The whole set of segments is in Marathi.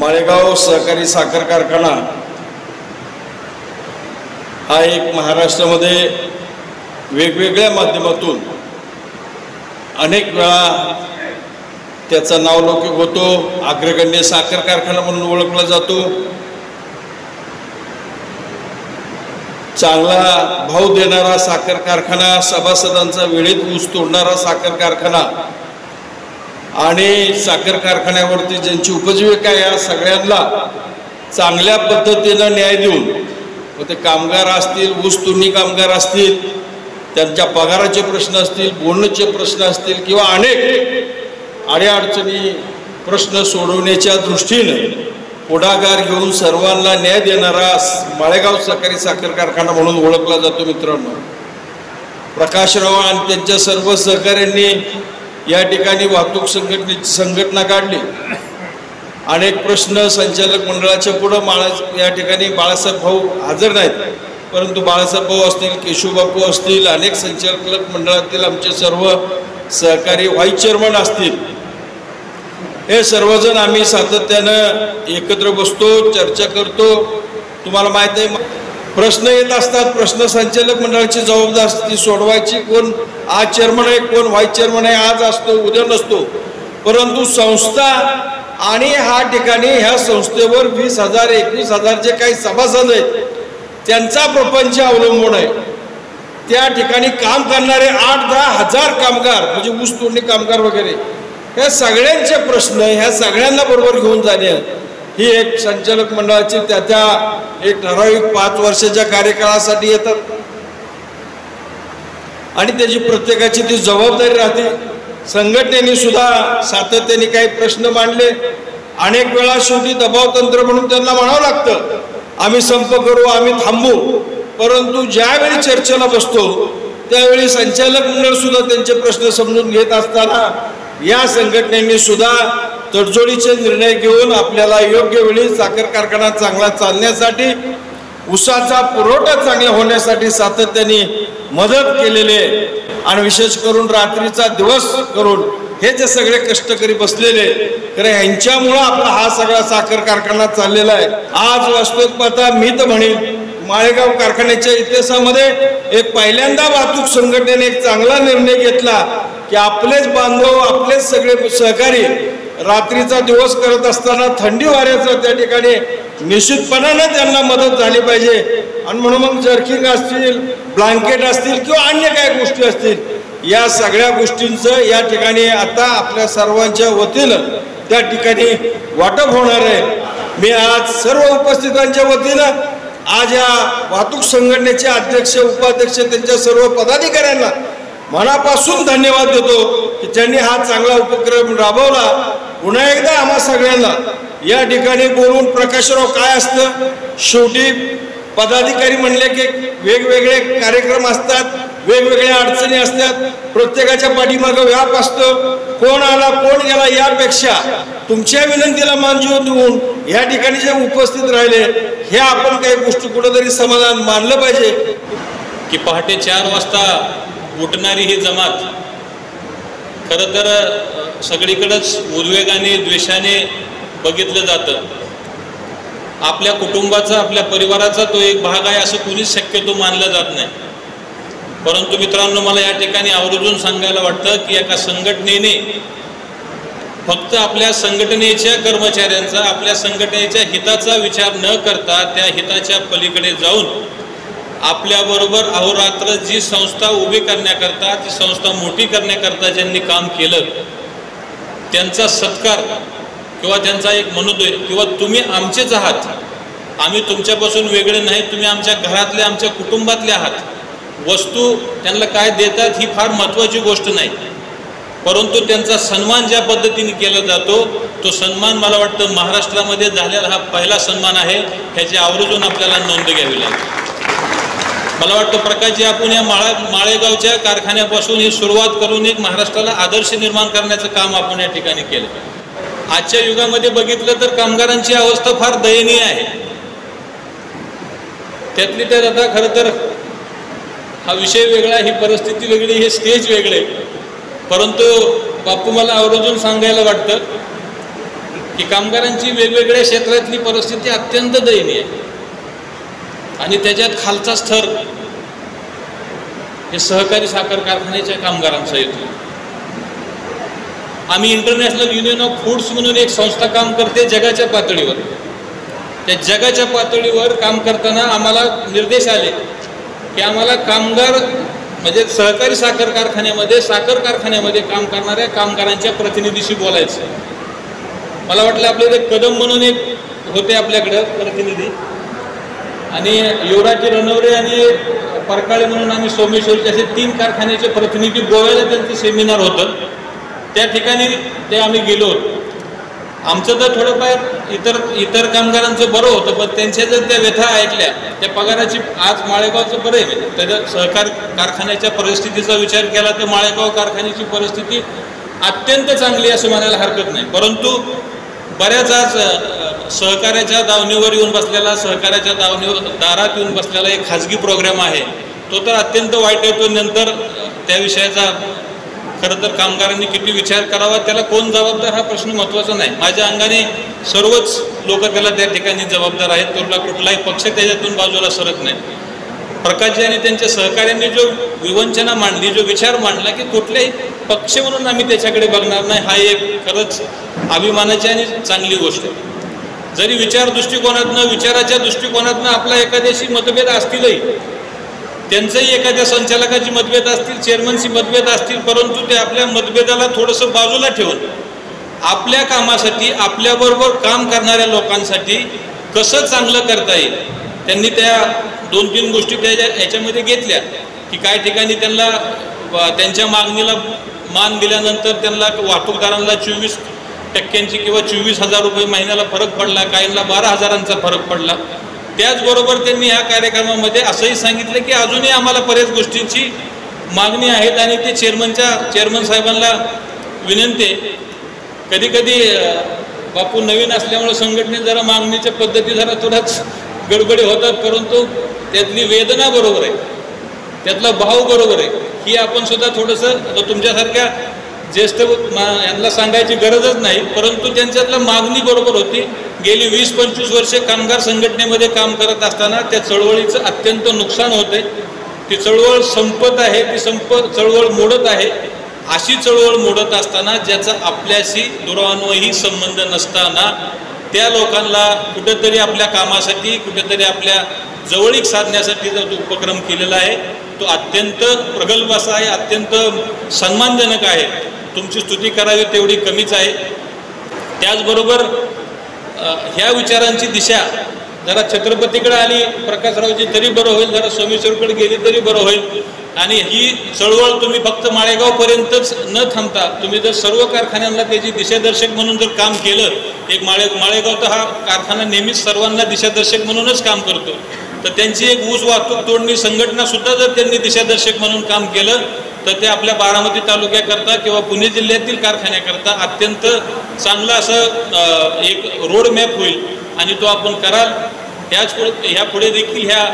माळेगाव सहकारी साखर कारखाना हा एक महाराष्ट्रामध्ये वेगवेगळ्या माध्यमातून अनेक वेळा त्याचा नावलौकिक होतो, अग्रगण्य साखर कारखाना म्हणून ओळखला जातो। चांगला भाव देणारा साखर कारखाना, सभासदांचा वेळेत ऊस तोडणारा साखर कारखाना आणि साखर कारखान्यावरती ज्यांची उपजीविका या सगळ्यांना चांगल्या पद्धतीनं न्याय देऊन, मग ते कामगार असतील, ऊस तोडणी कामगार असतील, त्यांच्या पगाराचे प्रश्न असतील, बोनसचे प्रश्न असतील किंवा अनेक अडीअडचणी प्रश्न सोडवण्याच्या दृष्टीने पुढाकार घेऊन सर्वांना न्याय देणारा माळेगाव सहकारी साखर कारखाना म्हणून ओळखला जातो। मित्रांनो, प्रकाशराव आणि त्यांच्या सर्व सहकाऱ्यांनी या ठिकाणी वाहतूक संघटना काढली। अनेक प्रश्न संचालक मंडळाच्या पुढे या ठिकाणी बाळासाहेब भाऊ हजर नाहीत, परंतु बाळासाहेब भाऊ असतील, केशवबापू असतील, अनेक संचालक मंडळातील आमचे सर्व सहकारी व्हाईस चेअरमन असतील, हे सर्वजण आम्ही सातत्यानं एकत्र बसतो, चर्चा करतो। तुम्हाला माहिती आहे, प्रश्न येत असतात, प्रश्न संचालक मंडळाची जबाबदारी असते सोडवायची। कोण आज चेअरमन आहे, कोण व्हाईस चेअरमन आहे, आज असतो उद्या नसतो, परंतु संस्था आणि ह्या ठिकाणी ह्या संस्थेवर 20,000 21,000 जे काही सभासद आहेत त्यांचा प्रपंच अवलंबून आहे। त्या ठिकाणी काम करणारे 8-10 हजार कामगार, म्हणजे ऊस तोडणी कामगार वगैरे, ह्या सगळ्यांचे प्रश्न ह्या सगळ्यांना बरोबर घेऊन जाणे ही एक संचालक मंडळाची त्या एक ठराविक 5 वर्षाच्या कार्यकाळासाठी येतात आणि त्याची प्रत्येकाची ती जबाबदारी राहते। संघटनेने सुद्धा सातत्याने काही प्रश्न मांडले, अनेक वेळा शेवटी दबाव तंत्र म्हणून त्यांना म्हणावं लागतं आम्ही संप करू, आम्ही थांबू, परंतु ज्यावेळी चर्चेला बसतो त्यावेळी संचालक मंडळ सुद्धा त्यांचे प्रश्न समजून घेत असताना या संघटनेने सुद्धा तडजोडीचे निर्णय घेऊन आपल्याला योग्य वेळी साखर कारखाना चांगला चालण्यासाठी, ऊसाचा पुरवठा चांगला होण्यासाठी सातत्याने मदत केलेली आहे। आणि विशेष करून रात्रीचा दिवस करून हे जे सगळे कष्टकरी बसलेले, खरं ह्यांच्यामुळं आपला हा सगळा साखर कारखाना चाललेला आहे। आज वास्तविक पाहता मी तर म्हणेन माळेगाव कारखान्याच्या इतिहासामध्ये एक पहिल्यांदा वाहतूक संघटनेने एक चांगला निर्णय घेतला की आपलेच बांधव, आपलेच सगळे सहकारी रात्रीचा दिवस करत असताना थंडी वाऱ्याचं त्या ठिकाणी निश्चितपणानं त्यांना मदत झाली पाहिजे। आणि म्हणून मग जर्किंग असतील, ब्लँकेट असतील किंवा अन्य काही गोष्टी असतील, या सगळ्या गोष्टींचं या ठिकाणी आता आपल्या सर्वांच्या वतीनं त्या ठिकाणी वाटप होणार आहे। मी आज सर्व उपस्थितांच्या वतीनं आज या वाहतूक संघटनेचे अध्यक्ष, उपाध्यक्ष, त्यांच्या सर्व पदाधिकाऱ्यांना मनापासून धन्यवाद देतो की ज्यांनी हा चांगला उपक्रम राबवला। पुन्हा एकदा आम्हा सगळ्यांना या ठिकाणी बोलून प्रकाशराव काय असतं, शेवटी पदाधिकारी म्हणले की वेगवेगळे कार्यक्रम असतात, वेगवेगळ्या अडचणी असतात, प्रत्येकाच्या पाठीमागं व्याप असतो, कोण आला कोण गेला यापेक्षा तुमच्या विनंतीला मान देऊन या ठिकाणी जे उपस्थित राहिले हे आपण काही गोष्टी कुठेतरी समाधान मानलं पाहिजे की पहाटे 4 वाजता उठणारी ही जमात खरं तर सगळीकडेच उद्वेगाने, द्वेषाने बघितलं जातं। आपल्या कुटुंबाचा, आपल्या परिवाराचा तो एक भाग आहे असं कुणीच शक्यतो मानलं जात नाही। परंतु मित्रांनो, मला या ठिकाणी आवर्जून सांगायला वाटतं की एका संघटनेने फक्त आपल्या संघटनेच्या कर्मचाऱ्यांचा, आपल्या संघटनेच्या हिताचा विचार न करता त्या हिताच्या पलीकडे जाऊन आपल्याबरोबर अहोरात्र जी संस्था उभी करण्याकरता, ती संस्था मोठी करण्याकरता ज्यांनी काम केलं त्यांचा सत्कार किंवा त्यांचा एक मनोदय किंवा तुम्ही आमचेच आहात, आम्ही तुमच्यापासून वेगळे नाही, तुम्ही आमच्या घरातले, आमच्या कुटुंबातले आहात। वस्तू त्यांना काय देतात ही फार महत्त्वाची गोष्ट नाही, परंतु त्यांचा सन्मान ज्या पद्धतीने केला जातो तो सन्मान मला वाटतं महाराष्ट्रामध्ये झालेला हा पहिला सन्मान आहे, ह्याची आवर्जून आपल्याला नोंद घ्यावी लागेल। मला वाटतं प्रकाशजी, आपण या माळेगावच्या कारखान्यापासून ही सुरुवात करून एक महाराष्ट्राला आदर्श निर्माण करण्याचं काम आपण या ठिकाणी केलं। आजच्या युगामध्ये बघितलं तर कामगारांची अवस्था फार दयनीय आहे। त्यातली त्यात आता खरं तर हा विषय वेगळा, ही परिस्थिती वेगळी, हे स्टेज वेगळे, परंतु बापू मला आवर्जून सांगायला वाटतं की कामगारांची वेगवेगळ्या क्षेत्रातली परिस्थिती अत्यंत दयनीय आहे आणि त्याच्यात खालचा स्तर हे सहकारी साखर कारखान्याच्या कामगारांचा येतो. आम्ही इंटरनॅशनल युनियन ऑफ फूड्स म्हणून एक संस्था काम करते जगाच्या पातळीवर. त्या जगाच्या पातळीवर काम करताना आम्हाला निर्देश आले की आम्हाला कामगार म्हणजे सहकारी साखर कारखान्यामध्ये काम करणाऱ्या कामगारांच्या प्रतिनिधीशी बोलायचं. मला वाटलं आपल्याकडे कदम म्हणून एक होते आपल्याकडं प्रतिनिधी आणि युवराज रणवरे आणि परकाळे म्हणून आम्ही सोमेश्वरचे असे 3 कारखान्याचे प्रतिनिधी गोव्याला त्यांचं सेमिनार होतं. त्या ठिकाणी ते आम्ही गेलो होतो. आमचं तर थोडंफार इतर कामगारांचं बरं होतं, पण त्यांच्या जर त्या व्यथा ऐकल्या त्या पगाराची आज माळेगावचं बरं आहे त्याच्या सहकार कारखान्याच्या परिस्थितीचा विचार केला तर माळेगाव कारखान्याची परिस्थिती अत्यंत चांगली असं म्हणायला हरकत नाही. परंतु बऱ्याच आज सहकार्याच्या दावणीवर येऊन बसलेला सहकार्याच्या दारात येऊन बसलेला एक खाजगी प्रोग्राम आहे तो तर अत्यंत वाईट आहे. तो नंतर त्या विषयाचा खरं तर कामगारांनी किती विचार करावा त्याला कोण जबाबदार हा प्रश्न महत्त्वाचा नाही. माझ्या अंगाने सर्वच लोक त्याला त्या ठिकाणी जबाबदार आहेत. कुठलाही पक्ष त्याच्यातून बाजूला सरत नाही. प्रकाशजी आणि त्यांच्या सहकार्यांनी जो विवंचना मांडली जो विचार मांडला की कुठल्याही पक्ष म्हणून आम्ही त्याच्याकडे बघणार नाही हा एक खरंच अभिमानाची आणि चांगली गोष्ट आहे. जरी विचाराच्या दृष्टिकोनातनं आपला एखाद्याशी मतभेद असतीलही त्यांचंही एखाद्या संचालकाची मतभेद असतील चेअरमनशी मतभेद असतील परंतु ते आपल्या मतभेदाला थोडंसं बाजूला ठेवून आपल्या कामासाठी आपल्याबरोबर काम करणाऱ्या लोकांसाठी कसं चांगलं करता येईल त्यांनी त्या 2-3 गोष्टी याच्यामध्ये घेतल्या की काही ठिकाणी त्यांना त्यांच्या मागणीला मान दिल्यानंतर त्यांना वाहतूकदारांना 24% किंवा 24,000 रुपये महिन्याला फरक पडला, काहींना 12,000चा फरक पडला. त्याचबरोबर त्यांनी ह्या कार्यक्रमामध्ये असंही सांगितलं की अजूनही आम्हाला बऱ्याच गोष्टींची मागणी आहेत आणि ते चेअरमन साहेबांना विनंती आहे. कधी बापू नवीन असल्यामुळे संघटनेत जरा मागणीच्या पद्धती जरा थोडाच गडबडी होतात परंतु त्यातली वेदना बरोबर आहे त्यातला भाव बरोबर आहे ही आपण सुद्धा थोडंसं तुमच्यासारख्या ज्येष्ठ यांना सांगायची गरजच नाही परंतु त्यांच्यातला मागणी बरोबर होती. गेली 20-25 वर्षे कामगार संघटनेमध्ये काम करत असताना त्या चळवळीचं अत्यंत नुकसान होते. ती चळवळ संपत आहे ती चळवळ मोडत आहे. अशी चळवळ मोडत असताना ज्याचा आपल्याशी दुरान्वयी संबंध नसताना त्या लोकांना कुठेतरी आपल्या कामासाठी कुठेतरी आपल्या जवळीक साधण्यासाठी जो उपक्रम केलेला आहे तो अत्यंत प्रगल्भ असा आहे अत्यंत सन्मानजनक आहे. तुमची स्तुती करावी तेवढी कमीच आहे. त्याचबरोबर ह्या विचारांची दिशा जरा छत्रपतीकडे आली प्रकाशरावजी तरी बरं होईल जरा सोमेश्वरकडे गेली तरी बरं होईल आणि ही चळवळ तुम्ही फक्त माळेगावपर्यंतच न थांबता तुम्ही जर सर्व कारखान्यांना त्याची दिशादर्शक म्हणून जर काम केलं एक माळेगाव तर हा कारखाना नेहमीच सर्वांना दिशादर्शक म्हणूनच काम करतो तर त्यांची एक ऊस वाहतूक तोडणी संघटनासुद्धा जर त्यांनी दिशादर्शक म्हणून काम केलं तर ते आपल्या बारामती तालुक्याकरता किंवा पुणे जिल्ह्यातील कारखान्याकरता अत्यंत चांगलं असं एक रोड मॅप होईल आणि तो आपण कराल. ह्या पुढे देखील ह्या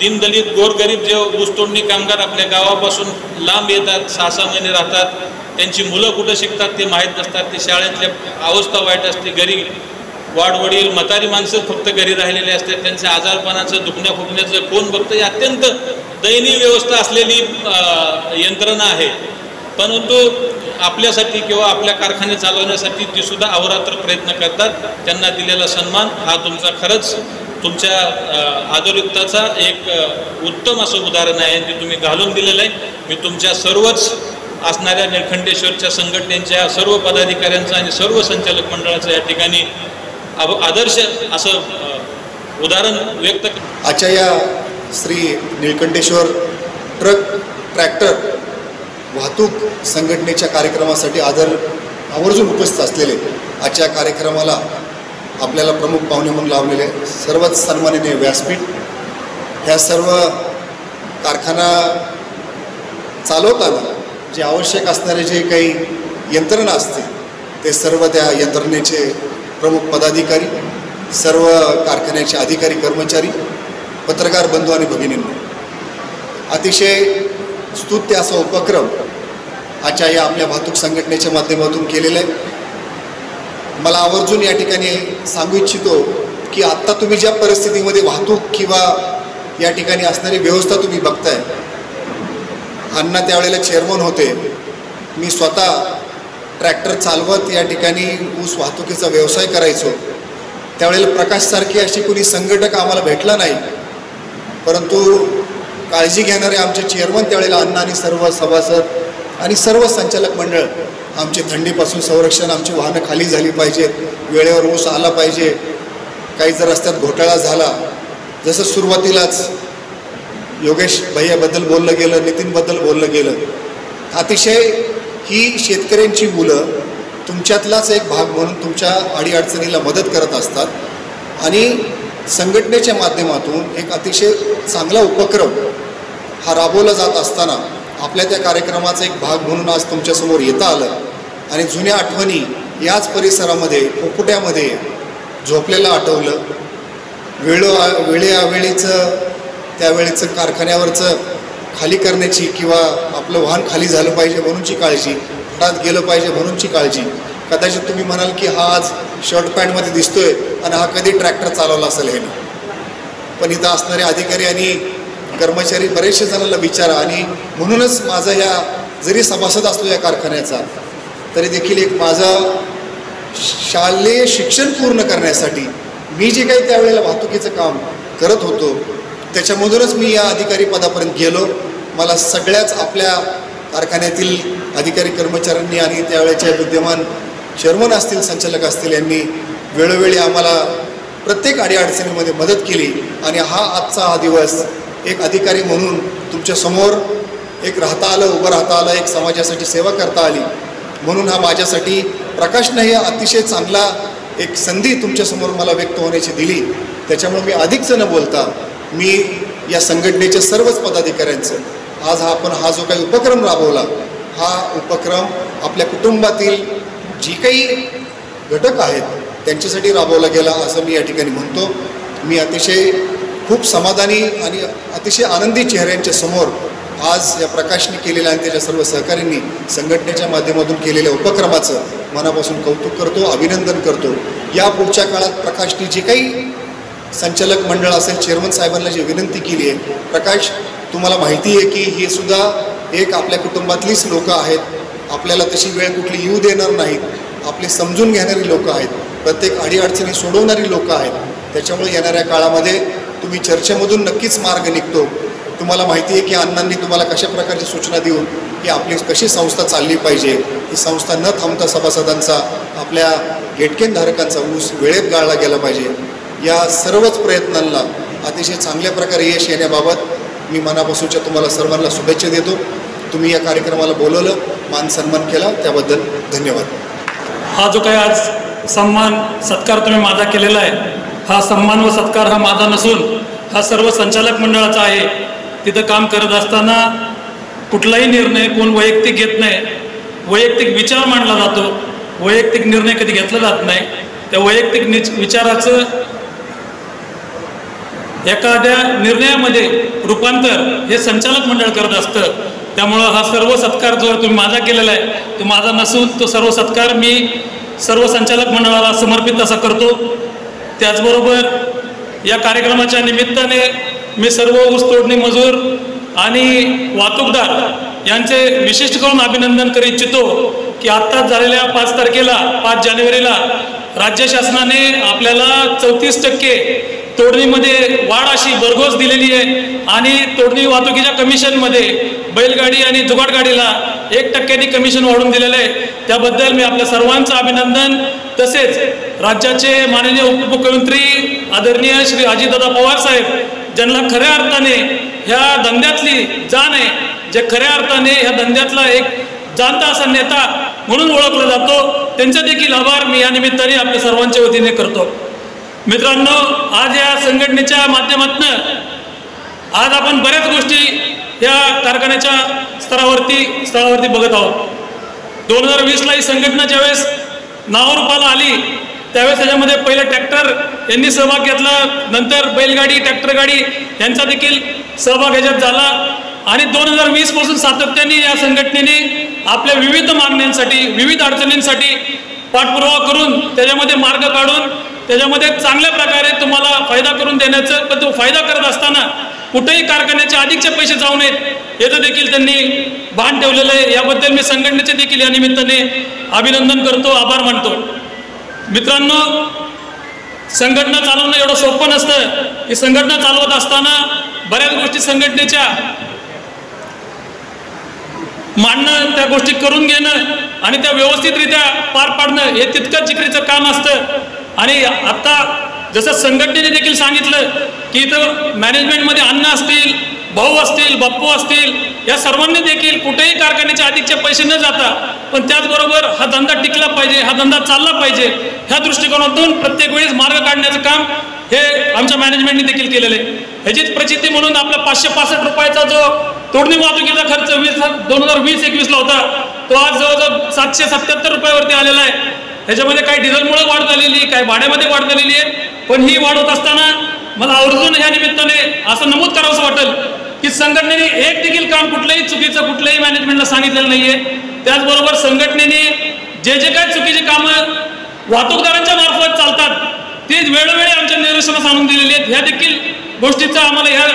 दीनदलित गोरगरीब जे ऊसतोडणी कामगार आपल्या गावापासून लांब येतात 6-6 महिने राहतात त्यांची मुलं कुठं शिकतात ते माहीत नसतात ते शाळेतल्या अवस्था वाईट असते घरी वाडवडील म्हातारी माणसं फक्त घरी राहिलेले असतात त्यांच्या आजारपणाचं दुखण्या फुकण्याचं कोण बघतं ही अत्यंत दयनीय व्यवस्था असलेली यंत्रणा आहे. परंतु आपल्यासाठी किंवा आपल्या कारखाने चालवण्यासाठी ती सुद्धा अहोरात्र प्रयत्न करतात. त्यांना दिलेला सन्मान हा तुमचा खरंच तुमच्या आदरयुक्ताचा एक उत्तम असं उदाहरण आहे ते तुम्ही घालून दिलेलं आहे. मी तुमच्या सर्वच असणाऱ्या निळखंडेश्वरच्या संघटनेच्या सर्व पदाधिकाऱ्यांचा आणि सर्व संचालक मंडळाचं या ठिकाणी आदर्श असं उदाहरण व्यक्त आजच्या या श्री निळकंठेश्वर ट्रॅक्टर वाहतूक संघटनेच्या कार्यक्रमासाठी आवर्जून उपस्थित असलेले आजच्या कार्यक्रमाला आपल्याला प्रमुख पाहुणे म्हणून लावलेले सर्वच सन्माननीय व्यासपीठ ह्या सर्व कारखाना चालवताना जे आवश्यक असणारे जे काही यंत्रणा असते ते सर्व त्या यंत्रणेचे प्रमुख पदाधिकारी सर्व कारखान्याचे अधिकारी कर्मचारी पत्रकार बंधू आणि भगिनींनो अतिशय स्तुत्य असा उपक्रम आजच्या या आपल्या वाहतूक संघटनेच्या माध्यमातून केलेला आहे. मला आवर्जून या ठिकाणी सांगू इच्छितो की आत्ता तुम्ही ज्या परिस्थितीमध्ये वाहतूक किंवा या ठिकाणी असणारी व्यवस्था तुम्ही बघताय, अण्णा त्यावेळेला चेअरमन होते, मी स्वतः ट्रॅक्टर चालवत या ठिकाणी ऊस वाहतुकीचा व्यवसाय करायचो. त्यावेळेला प्रकाशसारखी अशी कोणी संघटक आम्हाला भेटला नाही, परंतु काळजी घेणारे आमचे चेअरमन त्यावेळेला अण्णा आणि सर्व सभासद आणि सर्व संचालक मंडळ आमचे थंडीपासून संरक्षण, आमची वाहनं खाली झाली पाहिजेत, वेळेवर ऊस आला पाहिजे. काही जर रस्त्यात घोटाळा झाला, जसं सुरुवातीलाच योगेश भैयाबद्दल बोललं गेलं, नितीनबद्दल बोललं गेलं, अतिशय ही शेतकऱ्यांची मुलं तुमच्यातलाच एक भाग म्हणून तुमच्या अडीअडचणीला मदत करत असतात आणि संघटनेच्या माध्यमातून एक अतिशय चांगला उपक्रम हा राबवला जात असताना आपल्या त्या कार्यक्रमाचा एक भाग म्हणून आज तुमच्यासमोर येता आलं आणि जुन्या आठवणी याच परिसरामध्ये पोपुट्यामध्ये झोपलेलं आठवलं. वेळेअवेळीचं त्यावेळेचं कारखान्यावरचं खाली करण्याची किंवा आपलं वाहन खाली झालं पाहिजे म्हणूनची काळजी, घरात गेलं पाहिजे म्हणूनची काळजी. कदाचित तुम्ही म्हणाल की हा आज शर्ट पॅन्टमध्ये दिसतोय आणि हा कधी ट्रॅक्टर चालवला असेल हे ना, पण इथं असणारे अधिकारी आणि कर्मचारी बरेचशे जणांना विचारा. आणि म्हणूनच माझा या जरी सभासद असलो या कारखान्याचा तरी देखील एक माझा शालेय शिक्षण पूर्ण करण्यासाठी मी जे काही त्यावेळेला वाहतुकीचं काम करत होतो त्याच्यामधूनच मी या अधिकारी पदापर्यंत गेलो. मला सगळ्याच आपल्या कारखान्यातील अधिकारी कर्मचाऱ्यांनी आणि त्यावेळेच्या विद्यमान चेअरमन असतील, संचालक असतील, यांनी वेळोवेळी आम्हाला प्रत्येक अडीअडचणीमध्ये मदत केली. आणि आजचा दिवस एक अधिकारी म्हणून तुमच्यासमोर एक राहता आलं, उभं राहता आलं, एक समाजासाठी सेवा करता आली म्हणून हा माझ्यासाठी प्रकाशनं हे अतिशय चांगला एक संधी तुमच्यासमोर मला व्यक्त होण्याची दिली. त्याच्यामुळे मी अधिकच न बोलता मी या संघटनेच्या सर्वच पदाधिकाऱ्यांचं आज हा जो काही उपक्रम राबवला, हा उपक्रम आपल्या कुटुंबातील जी काही घटक आहेत त्यांच्यासाठी राबवला गेला असं मी या ठिकाणी म्हणतो. मी अतिशय खूप समाधानी आणि अतिशय आनंदी चेहऱ्यांच्या समोर आज या प्रकाशने केलेल्या आणि त्याच्या सर्व सहकाऱ्यांनी संघटनेच्या माध्यमातून केलेल्या उपक्रमाचं मनापासून कौतुक करतो, अभिनंदन करतो. या पुढच्या काळात प्रकाशने जे काही संचालक मंडळ असेल, चेअरमन साहेबांना जी विनंती केली आहे, प्रकाश तुम्हाला माहिती आहे की हे सुद्धा एक आपल्या कुटुंबातलीच लोकं आहेत, आपल्याला तशी वेळ कुठली येऊ देणार नाहीत, आपली समजून घेणारी लोकं आहेत, प्रत्येक अडीअडचणी सोडवणारी लोकं आहेत. त्याच्यामुळे येणाऱ्या काळामध्ये तुम्ही चर्चेमधून नक्कीच मार्ग निघतो. तुम्हाला माहिती आहे की अण्णांनी तुम्हाला कशा प्रकारची सूचना देऊन की आपली कशी संस्था चालली पाहिजे, ही संस्था न थांबता सभासदांचा, आपल्या गेटकेनधारकांचा ऊस वेळेत गाळला गेला पाहिजे. या सर्वच प्रयत्नांना अतिशय चांगल्या प्रकारे यश येण्याबाबत मी मनापासूनच्या तुम्हाला सर्वांना शुभेच्छा देतो. तुम्ही या कार्यक्रमाला बोलवलं, मान सन्मान केला, त्याबद्दल धन्यवाद. हा जो काही आज सन्मान सत्कार तुम्ही माझा केलेला आहे, हा सन्मान व सत्कार हा माझा नसून हा सर्व संचालक मंडळाचा आहे. तिथं काम करत असताना कुठलाही निर्णय कोण वैयक्तिक घेत नाही, वैयक्तिक विचार मांडला जातो, वैयक्तिक निर्णय कधी घेतला जात नाही. त्या वैयक्तिक विचाराचं एखाद्या निर्णयामध्ये रूपांतर हे संचालक मंडळ करत असतं. त्यामुळं हा सर्व सत्कार जो तुम्ही माझा केलेला आहे तो माझा नसून तो सर्व सत्कार मी सर्व संचालक मंडळाला समर्पित असा करतो. त्याचबरोबर या कार्यक्रमाच्या निमित्ताने मी सर्व ऊस तोडणी मजूर आणि वाहतूकदार यांचे विशिष्ट करून अभिनंदन करू इच्छितो की आत्ताच झालेल्या 5 तारखेला 5 जानेवारीला राज्य शासनाने आपल्याला 34% तोडणीमध्ये वाढ अशी भरघोस दिलेली आहे आणि तोडणी वाहतुकीच्या कमिशनमध्ये बैलगाडी आणि जुगाड गाडीला 1% कमिशन वाढवून दिलेलं आहे. त्याबद्दल मी आपल्या सर्वांचं अभिनंदन. तसेच राज्याचे माननीय उपमुख्यमंत्री आदरणीय श्री अजितदादा पवार साहेब, ज्यांना खऱ्या अर्थाने ह्या धंद्यातली जाण आहे, जे खऱ्या अर्थाने ह्या धंद्यातला एक जाणता असा नेता म्हणून ओळखला जातो, त्यांचा देखील आभार मी या निमित्ताने आपल्या सर्वांच्या वतीने करतो. मित्रांनो, आज या संघटनेच्या माध्यमातून आज आपण बऱ्याच गोष्टी या कारखान्याच्या स्तरावरती बघत आहोत. 2020ला ही संघटना ज्यावेळेस नावारूपाला आली त्यावेळेस त्याच्यामध्ये पहिलं ट्रॅक्टर यांनी सहभाग घेतला, नंतर बैलगाडी, ट्रॅक्टर गाडी यांचा देखील सहभाग ह्याच्यात झाला आणि 2020 पासून सातत्याने या संघटनेने आपल्या विविध मागण्यांसाठी, विविध अडचणींसाठी पाठपुरावा करून त्याच्यामध्ये मार्ग काढून त्याच्यामध्ये चांगल्या प्रकारे तुम्हाला फायदा करून देण्याचं, पण तो फायदा करत असताना कुठेही कारखान्याचे अधिकचे पैसे जाऊ नयेत याचं देखील त्यांनी भान ठेवलेलं आहे. याबद्दल मी संघटनेचे देखील या निमित्ताने अभिनंदन करतो, आभार मानतो. मित्रांनो, संघटना चालवणं एवढं सोपं नसतं की संघटना चालवत असताना बऱ्याच गोष्टी संघटनेच्या मांडणं, त्या गोष्टी करून घेणं आणि त्या व्यवस्थितरित्या पार पाडणं हे तितकंच जिकरीचं काम असतं. आणि आता जसं संघटनेने देखील सांगितलं की इथं मॅनेजमेंटमध्ये अण्णा असतील, भाऊ असतील, बाप्पू असतील, या सर्वांनी देखील कुठेही कारखान्याचे अधिकचे पैसे न जाता पण त्याचबरोबर हा धंदा टिकला पाहिजे, हा धंदा चालला पाहिजे, ह्या दृष्टिकोनातून प्रत्येक वेळेस मार्ग काढण्याचं काम हे आमच्या मॅनेजमेंटने देखील केलेलं आहे. ह्याचीच प्रचिती म्हणून आपला 565 रुपयाचा जो तोडणी वाहतुकीचा खर्च 2020-21ला होता तो आज जवळजवळ 777 रुपयावरती आलेला आहे. ह्याच्यामध्ये काही डिझेलमुळे वाढ झालेली, काही भाड्यामध्ये वाढ झालेली आहे. पण ही वाढ होत असताना मला आवर्जून ह्या निमित्ताने असं नमूद करावंसं वाटेल की संघटनेने एक देखील काम कुठलंही चुकीचं कुठल्याही मॅनेजमेंटला सांगितलेलं नाहीये. त्याचबरोबर संघटनेने जे जे काही चुकीची कामं वाहतूकदारांच्या मार्फत चालतात ते वेळोवेळी आमच्या निदर्शनास आणून दिलेली आहेत. ह्या देखील गोष्टीचं आम्हाला ह्या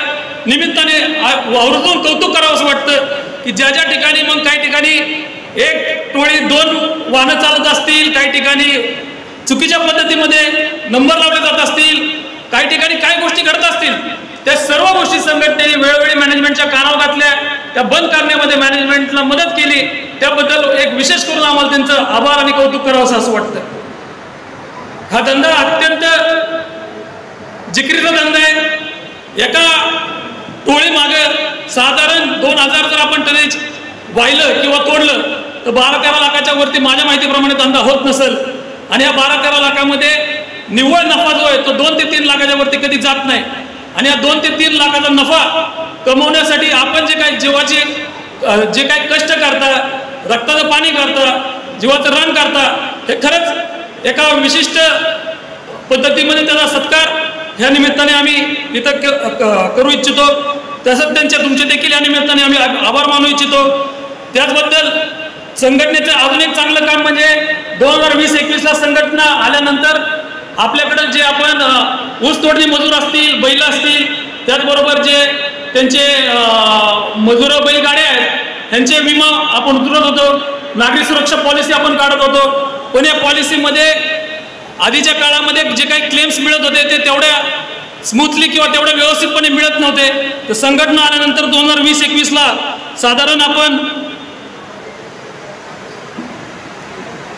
निमित्ताने आवर्जून कौतुक करावं असं वाटतं की ज्या ज्या ठिकाणी मग काही ठिकाणी एक टोळी 2 वाहनं चालत असतील, काही ठिकाणी चुकीच्या पद्धतीमध्ये नंबर लावले जात असतील, काही ठिकाणी काय गोष्टी घडत असतील, त्या सर्व गोष्टी संघटनेने वेळोवेळी मॅनेजमेंटच्या कानावर घातल्या, त्या बंद करण्यामध्ये मॅनेजमेंटला मदत केली. त्याबद्दल एक विशेष करून आम्हाला त्यांचं आभार आणि कौतुक करावं असं वाटतं. हा धंदा अत्यंत जिकरीचा धंदा आहे. एका टोळी मागे साधारण 2000 जर आपण टनेज वाहिलं किंवा तोडलं तर 12-13 लाखाच्या वरती माझ्या माहितीप्रमाणे धंदा होत नसेल. आणि या 12-13 लाखामध्ये निव्वळ नफा जो आहे तो 2 ते 3 लाखाच्या वरती कधी जात नाही. आणि या 2 ते 3 लाखाचा नफा कमवण्यासाठी आपण जे काही जीवाचे जे काही कष्ट करता, रक्ताचं पाणी करता, जीवाचं रण करता, हे खरंच एका विशिष्ट पद्धतीमध्ये त्याचा सत्कार ह्या निमित्ताने आम्ही इथं करू इच्छितो. तसंच त्यांच्या तुमचे देखील या निमित्ताने आम्ही आभार मानू इच्छितो. त्याचबद्दल संघटनेचं अजून एक चांगलं काम म्हणजे 2020-21ला संघटना आल्यानंतर आपल्याकडं जे आपण ऊस तोडणी मजूर असतील, बैल असतील, त्याचबरोबर जे त्यांचे मजूर बैलगाड्या आहेत ह्यांचे विमा आपण उतरवत होतो, नागरिक सुरक्षा पॉलिसी आपण काढत होतो. पण या पॉलिसीमध्ये आधीच्या काळामध्ये जे काही क्लेम्स मिळत होते ते तेवढ्या स्मूथली किंवा तेवढ्या व्यवस्थितपणे मिळत नव्हते. तर संघटना आल्यानंतर 2020-21ला साधारण आपण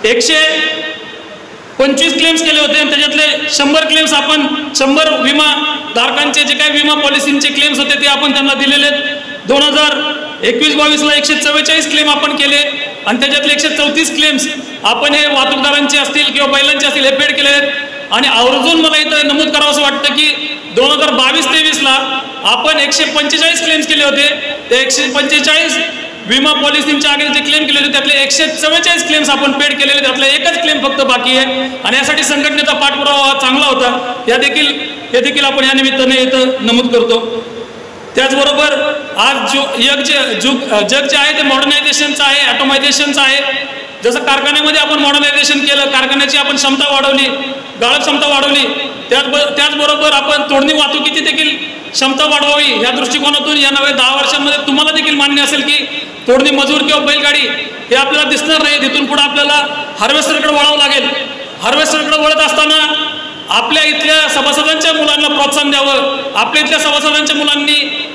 125 क्लेम्स केले होते आणि त्याच्यातले 100 क्लेम्स आपण 100 विमा धारकांचे जे काही विमा पॉलिसींचे क्लेम्स होते ते आपण त्यांना दिलेले आहेत. 2021-22ला 144 क्लेम आपण केले आणि त्याच्यातले 134 क्लेम्स आपण हे वाहतूकदारांचे असतील किंवा बैलांचे असतील हे पेड केले आहेत. आणि आवर्जून मला इथं नमूद करावं असं वाटतं की 2022-23ला आपण 145 क्लेम्स केले होते. ते 145 विमा पॉलिसींच्या आगे जे क्लेम केले होते त्यातले 144 क्लेम्स आपण पेड केलेले, त्यातला एकच क्लेम फक्त बाकी आहे. आणि यासाठी संघटनेचा पाठपुरावा चांगला होता. हे देखील आपण या निमित्ताने इथं नमूद करतो. त्याचबरोबर आज जग जे आहे ते मॉडर्नायझेशनचं आहे, ॲटोमायझेशनचं आहे. जसं कारखान्यामध्ये आपण मॉडर्नायझेशन केलं, कारखान्याची आपण क्षमता वाढवली, गाळप क्षमता वाढवली, त्याचबरोबर आपण तोडणी वाहतुकीची देखील क्षमता वाढवावी या दृष्टिकोनातून या नव्या 10 वर्षांमध्ये तुम्हाला देखील मान्य असेल की तोडणी मजूर किंवा बैलगाडी हे आपल्याला दिसणार नाही. तिथून पुढे आपल्याला हार्वेस्टरकडे वळावं लागेल. हार्वेस्टरकडे वळत असताना आपल्या इथल्या सभासदांच्या मुलांना प्रोत्साहन द्यावं, आपल्या इथल्या सभासदांच्या मुलांनी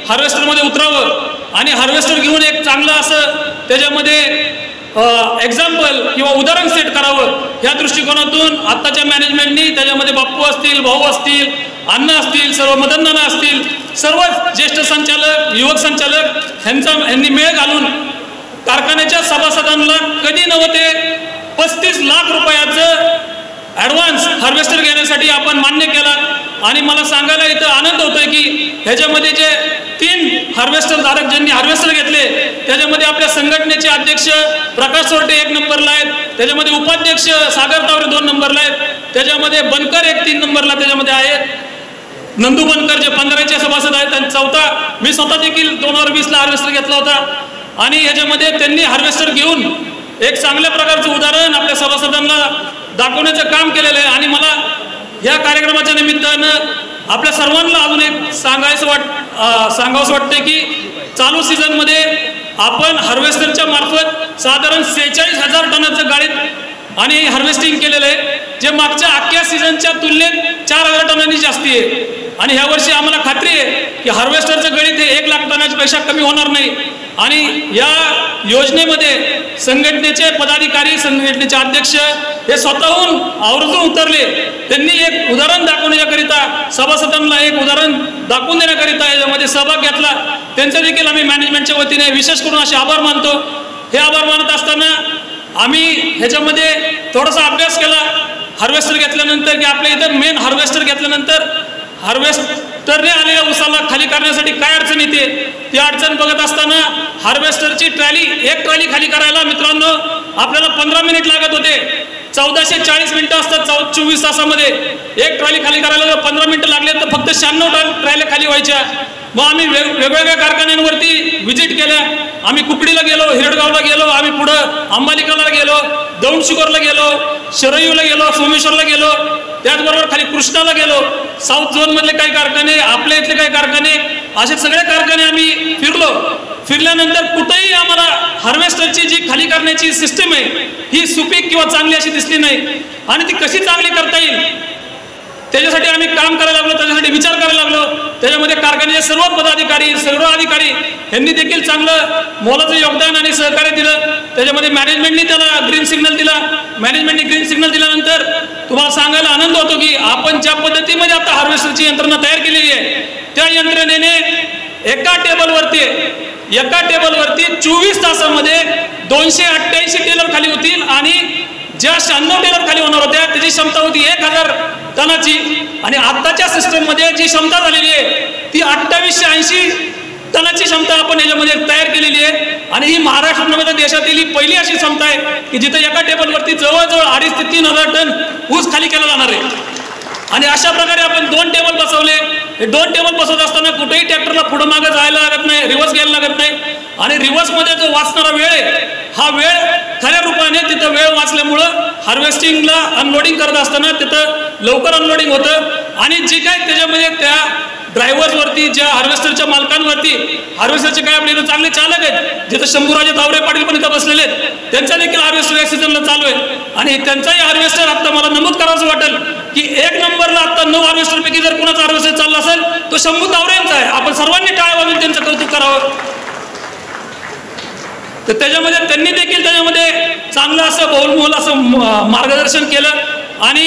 हार्वेस्टरमध्ये उतरावं आणि हार्वेस्टर घेऊन एक चांगलं असं त्याच्यामध्ये एक्झाम्पल किंवा उदाहरण सेट करावं. ह्या दृष्टिकोनातून आत्ताच्या मॅनेजमेंटनी त्याच्यामध्ये बाप्पू असतील, भाऊ असतील, अण्णा असतील, सर्व मदननाना असतील, सर्व ज्येष्ठ संचालक, युवक संचालक यांनी मेळ घालून कारखान्याच्या सभासदांना कधी नव्हते 35 लाख रुपयाचं ॲडव्हान्स हार्वेस्टर घेण्यासाठी आपण मान्य केला. आणि मला सांगायला इथं आनंद होतोय की ह्याच्यामध्ये जे 3 हार्वेस्टर धारक ज्यांनी हार्वेस्टर घेतले त्याच्यामध्ये आपल्या संघटनेचे अध्यक्ष प्रकाश सोरटे 1 नंबरला आहेत, त्याच्यामध्ये उपाध्यक्ष सागर तावरे 2 नंबरला आहेत, त्याच्यामध्ये बनकर 3 नंबरला त्याच्यामध्ये आहेत, नंदू बनकर जे 15चे सभासद आहेत, आणि 4था मी स्वतः देखील 2020ला हार्वेस्टर घेतला होता. आणि ह्याच्यामध्ये त्यांनी हार्वेस्टर घेऊन एक चांगल्या प्रकारचं उदाहरण आपल्या सभासदांना दाखवण्याचं काम केलेलं आहे. आणि मला या कार्यक्रमाच्या निमित्तानं आपल्या सर्वांना अजून एक सांगावंसं वाटते की चालू सीझनमध्ये आपण हार्वेस्टरच्या मार्फत साधारण 46,000 टनाचं गाडीत आणि हार्वेस्टिंग केलेलं आहे, जे मागच्या अख्ख्या सीझनच्या तुलनेत 4,000 टनांनी जास्ती आहे. आणि ह्या वर्षी आम्हाला खात्री आहे की हार्वेस्टरचं गणित हे 1 लाख टनापेक्षा कमी होणार नाही. आणि या योजनेमध्ये संघटनेचे पदाधिकारी, संघटनेचे अध्यक्ष हे स्वतःहून आवर्जून उतरले. त्यांनी एक उदाहरण दाखवण्याकरिता, सभासदांना एक उदाहरण दाखवून देण्याकरिता याच्यामध्ये सहभाग घेतला. त्यांचे देखील आम्ही मॅनेजमेंटच्या वतीने विशेष करून असे आभार मानतो. हे आभार मानत असताना आम्ही ह्याच्यामध्ये थोडासा अभ्यास केला हार्वेस्टर घेतल्यानंतर, की आपल्या इथं मेन हार्वेस्टर घेतल्यानंतर हार्वेस्टरने आलेल्या उसाला खाली करण्यासाठी काय अडचण येते, ती अडचण बघत असताना हार्वेस्टरची एक ट्रॉली खाली करायला मित्रांनो आपल्याला 15 मिनिट लागत होते. 1440 मिनिटं असतात 24 तासामध्ये. एक ट्रॉली खाली करायला जर 15 मिनिटं लागले तर फक्त 96 ट्रॉल्या खाली व्हायच्या. मग आम्ही वेगवेगळ्या कारखान्यांवरती व्हिजिट केल्या. आम्ही कुकडीला गेलो, हिरडगावला गेलो, आम्ही पुढं अंबालिकाला गेलो, दौंडशुगरला गेलो, शरयूला गेलो, सोमेश्वरला गेलो, त्याचबरोबर खाली कृष्णाला गेलो. साऊथ झोनमधले काही कारखाने, आपल्या इथले काही कारखाने, असे सगळे कारखाने आम्ही फिरलो. फिरल्यानंतर कुठेही आम्हाला हार्वेस्टरची जी खाली करण्याची सिस्टीम आहे ही सुपीक किंवा चांगली अशी दिसली नाही. आणि ती कशी चांगली करता येईल त्याच्यासाठी आम्ही काम करायला लागलो, त्याच्यासाठी विचार करायला लागलो. त्याच्यामध्ये कारखान्याचे सर्व पदाधिकारी, सर्व अधिकारी यांनी देखील चांगलं मोलाचं योगदान आणि सहकार्य दिलं. त्याच्यामध्ये मॅनेजमेंटने त्याला ग्रीन सिग्नल दिला. मॅनेजमेंटने ग्रीन सिग्नल दिल्यानंतर तुम्हाला सांगायला आनंद होतो की आपण ज्या पद्धतीमध्ये आता हार्वेस्टरची यंत्रणा तयार केलेली आहे, त्या यंत्रणेने एका टेबलवरती 24 तासामध्ये 288 टेलर खाली होतील. आणि ज्या 96 टेलर खाली होणार होत्या त्याची क्षमता होती 1000 टनाची. आणि आत्ताच्या सिस्टममध्ये जी क्षमता झालेली आहे ती 2880 टनाची क्षमता आपण याच्यामध्ये तयार केलेली आहे. आणि ही महाराष्ट्रामध्ये देशातील ही पहिली अशी क्षमता आहे की जिथे एका टेबलवरती जवळजवळ 2,500 ते 3,000 टन ऊस खाली केला जाणार आहे. आणि अशा प्रकारे आपण 2 टेबल बसवले. हे 2 टेबल बसवत असताना कुठेही ट्रॅक्टरला पुढं मागं जायला लागत नाही, रिव्हर्स घ्यायला लागत नाही. आणि रिव्हर्समध्ये जो वाचणारा वेळ आहे हा वेळ खऱ्या रूपाने तिथं वेळ वाचल्यामुळं हार्वेस्टिंगला अनलोडिंग करत असताना तिथं लवकर अनलोडिंग होतं. आणि जे काय त्याच्यामध्ये त्या ड्रायव्हर्सवरती, ज्या हार्वेस्टरच्या मालकांवरती, हार्वेस्टरचे काय आपले इथं चांगले चालक आहेत, जिथं शंभूराजे तावरे पाटील पण इथं बसलेले आहेत, त्यांचा देखील हार्वेस्टर या सीझनला चालू आहे. आणि त्यांचाही हार्वेस्टर आता मला नमूद करावंसं वाटेल की 1 नंबरला आता 9 हार्वेस्टरपैकी जर कुणाचा हार्वेस्टर चालला असेल तो शंभू तावरे यांचा आहे. आपण सर्वांनी टाळ्या वाजवून त्यांचं कौतुक करावं. तर त्याच्यामध्ये त्यांनी देखील त्याच्यामध्ये चांगलं असं बहुलमोल असं मार्गदर्शन केलं. आणि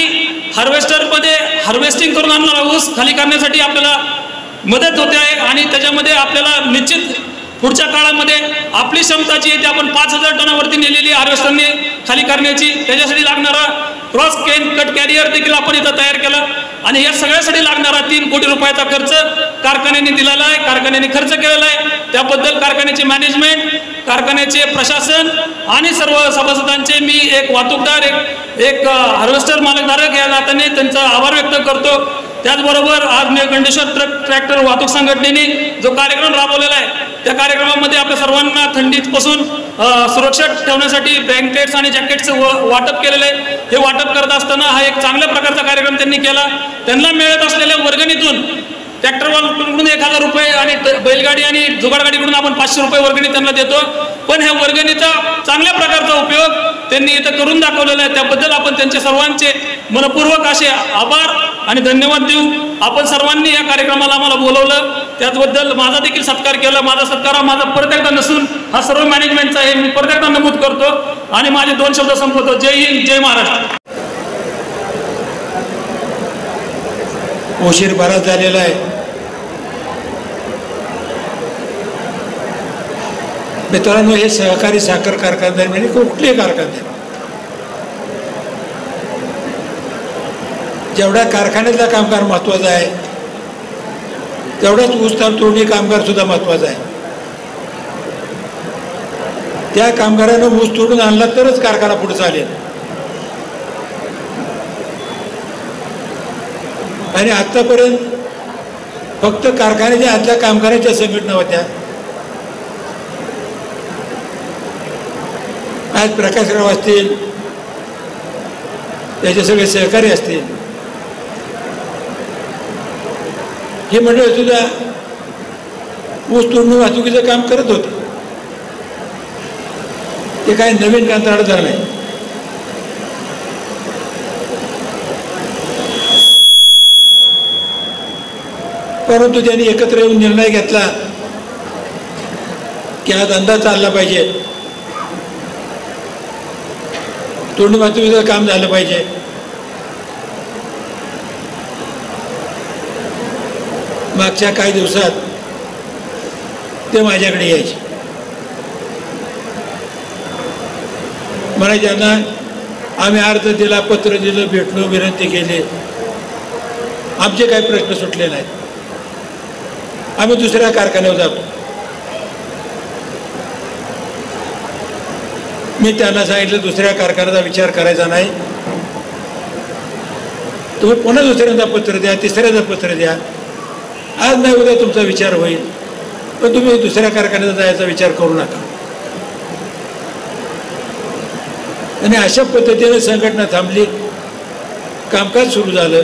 हार्वेस्टरमध्ये हार्वेस्टिंग करून आणणारा ऊस खाली करण्यासाठी आपल्याला मदत होते आहे. आणि त्याच्यामध्ये आपल्याला निश्चित पुढच्या काळामध्ये आपली क्षमता जी आहे ती आपण 5,000 टनावरती नेलेली हार्वेस्टरने खाली करण्याची. त्याच्यासाठी लागणारा क्रॉस कट कॅरियर देखील आपण इथं तयार केला. आणि या सगळ्यासाठी लागणारा 3 कोटी रुपयाचा खर्च कारखान्याने दिलेला आहे, कारखान्याने खर्च केलेला आहे. त्याबद्दल कारखान्याचे मॅनेजमेंट, कारखान्याचे प्रशासन आणि सर्व सभासदांचे मी एक वाहतूकदार, एक हार्वेस्टर मालकधारक या नात्याने त्यांचा आभार व्यक्त करतो. त्याचबरोबर आज निळकंठेश्वर ट्रॅक्टर वाहतूक संघटनेने जो कार्यक्रम राबवलेला आहे त्या कार्यक्रमामध्ये आपल्या सर्वांना थंडीपासून सुरक्षा ठेवण्यासाठी ब्लँकेट्स आणि जॅकेटचं वाटप केलेलं आहे. हे वाटप करत असताना हा एक चांगल्या प्रकारचा कार्यक्रम त्यांनी केला. त्यांना मिळत असलेल्या वर्गणीतून ट्रॅक्टरवाल्याकडून 1,000 रुपये आणि बैलगाडी आणि जुगाडगाडीकडून आपण 500 रुपये वर्गणी त्यांना देतो. पण ह्या वर्गणीचा चांगल्या प्रकारचा उपयोग त्यांनी इथं करून दाखवलेला आहे. त्याबद्दल आपण त्यांचे सर्वांचे मनपूर्वक असे आभार आणि धन्यवाद देऊ. आपण सर्वांनी या कार्यक्रमाला आम्हाला बोलवलं, त्याचबद्दल माझा देखील सत्कार केला. माझा सत्कार हा माझा परत एकदा नसून हा सर्व मॅनेजमेंटचा आहे, मी परत एकदा नमूद करतो आणि माझे 2 शब्द संपवतो. जय हिंद, जय महाराष्ट्र. उशीर बराच झालेला आहे. मित्रांनो, हे सहकारी साखर कारखानदार म्हणजे कुठले कारखानदार, जेवढा कारखान्यातला कामगार महत्त्वाचा आहे तेवढाच ऊसतोड तोडणी कामगार सुद्धा महत्त्वाचा आहे. त्या कामगारानं ऊस तोडून आणला तरच कारखाना पुढे चालेल. आणि आत्तापर्यंत फक्त कारखान्याच्या आतल्या कामगारांच्या संघटना होत्या. आज प्रकाशराव असतील, त्याचे सगळे सहकारी असतील, ही मंडळी सुद्धा ऊस तोडणी वाहतुकीचं काम करत होते. ते काय नवीन कंत्राटदार नाही. परंतु त्यांनी एकत्र येऊन निर्णय घेतला की हा धंदा चालला पाहिजे, तोडणी वाहतुकीचं काम झालं पाहिजे. मागच्या काही दिवसात ते माझ्याकडे यायचे, म्हणायचे ना आम्ही अर्ज दिला, पत्र दिलं, भेटलो, विनंती केली, आमचे काही प्रश्न सुटले नाहीत, आम्ही दुसऱ्या कारखान्यावर जातो. मी त्यांना सांगितलं दुसऱ्या कारखान्याचा विचार करायचा नाही, तुम्ही पुन्हा दुसऱ्यांदा पत्र द्या, तिसऱ्यांदा पत्र द्या, आज नाही उद्या तुमचा विचार होईल, पण तुम्ही दुसऱ्या कारखान्यात जायचा विचार करू नका. आणि अशा पद्धतीने संघटना थांबली, कामकाज सुरू झालं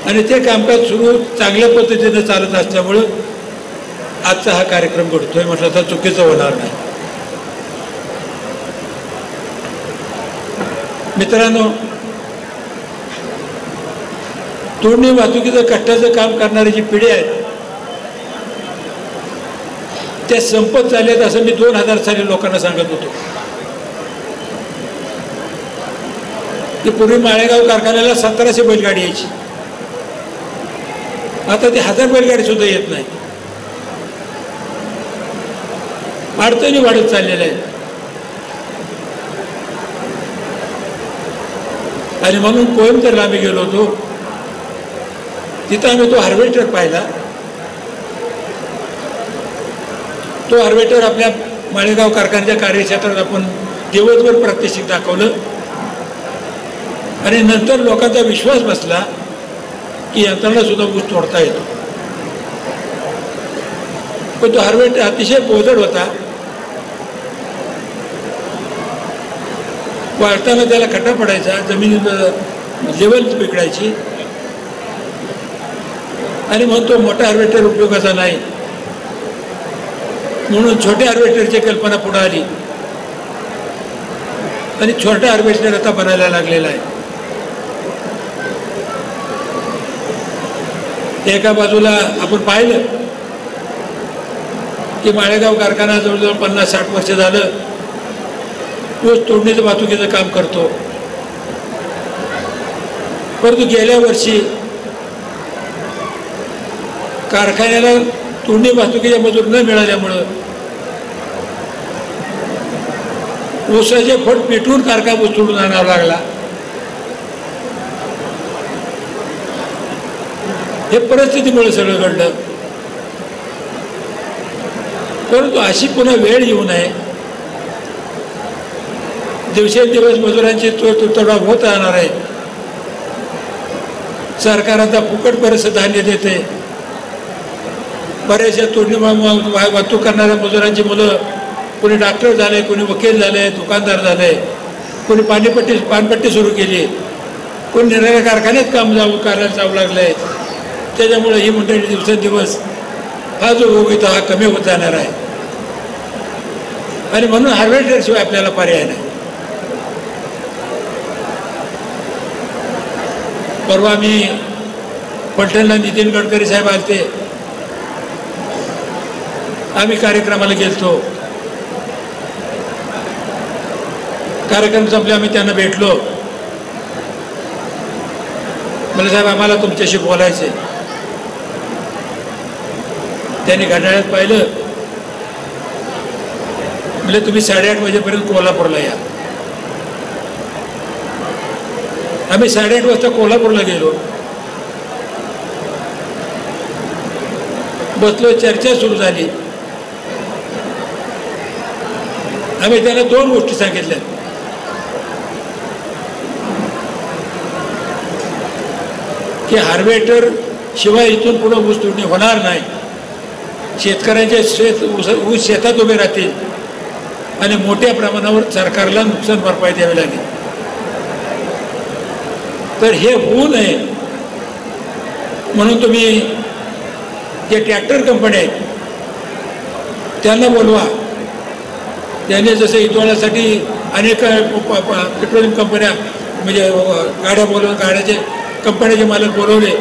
आणि ते कामकाज सुरू चांगल्या पद्धतीने चालत असल्यामुळं आजचा हा कार्यक्रम घडतोय म्हटलं तर चुकीचं होणार नाही. मित्रांनो, तोडणी वाहतुकीचं कष्टाचं काम करणारी जी पिढी आहे त्या संपत चालल्यात असं मी 2000 साली लोकांना सांगत होतो की पूर्वी माळेगाव कारखान्याला 1700 बैलगाडी यायची, आता ती 1000 बैलगाडी सुद्धा येत नाही. अडचणी वाढत चाललेल्या आहेत. आणि म्हणून कोयंबतूरला आम्ही गेलो होतो, तिथं आम्ही तो हार्वेस्टर पाहिला. तो हार्वेस्टर आपल्या माळेगाव कारखान्याच्या कार्यक्षेत्रात आपण दिवसभर प्रात्यक्षिक दाखवलं आणि नंतर लोकांचा विश्वास बसला की यंत्रणा सुद्धा ऊस तोडता येतो. पण तो हार्वेस्टर अतिशय बोजड होता, वाळताना त्याला खड्डा पडायचा, जमीन लेवल बिघडायची आणि मग तो मोठा हार्वेस्टर उपयोगाचा नाही. म्हणून छोट्या हार्वेस्टरची कल्पना पुढे आली आणि छोटा हार्वेस्टर आता बनायला लागलेला आहे. एका बाजूला आपण पाहिलं की माळेगाव कारखाना जवळजवळ 50-60 वर्ष झालं ऊस तोडणीचं वाहतुकीचं काम करतो. परंतु गेल्या वर्षी कारखान्याला तोडणी वाहतुकीच्या मजूर न मिळाल्यामुळं ऊसाचे फट पेटवून कारखाना ऊस तोडून आणावा लागला. हे परिस्थितीमुळे सगळं घडलं. परंतु अशी पुन्हा वेळ येऊ नये. दिवसेंदिवस मजुरांची तुटवडा होत राहणार आहे. सरकार आता फुकट बरंचसं धान्य देते. बऱ्याचशा तोडणी वाहतूक करणाऱ्या मजुरांची मुलं कोणी डॉक्टर झाले, कोणी वकील झाले, दुकानदार झाले, कोणी पानपट्टी सुरू केली, कोणी निराळ्या कारखान्यात करायला जाऊ लागले. त्याच्यामुळे ही मंडळी दिवसेंदिवस हा जो रोग येतो हा कमी होत जाणार आहे. आणि म्हणून हार्वेस्टरशिवाय आपल्याला पर्याय नाही. परवा मी पलटणला नितीन गडकरी साहेब आलते, आम्ही कार्यक्रमाला गेलतो. कार्यक्रम संपले, आम्ही त्यांना भेटलो. मला साहेब आम्हाला तुमच्याशी बोलायचे. त्यांनी घड्याळात पाहिलं, म्हणजे तुम्ही 8:30 वाजेपर्यंत कोल्हापूरला या. आम्ही 8:30 वाजता कोल्हापूरला गेलो. बसलो, चर्चा सुरू झाली. आम्ही त्यांना 2 गोष्टी सांगितल्या. की हार्वेस्टर शिवाय इथून पुढे ऊस तोडणी होणार नाही. शेतकऱ्यांचे ऊस शेतात उभे राहतील आणि मोठ्या प्रमाणावर सरकारला नुकसान भरपाई द्यावी लागेल. तर हे होऊ नये म्हणून तुम्ही जे ट्रॅक्टर कंपन्या आहेत त्यांना बोलवा. त्याने जसं इथोळ्यासाठी अनेक पेट्रोलियम कंपन्या म्हणजे गाड्याचे कंपन्याचे मालक बोलवले,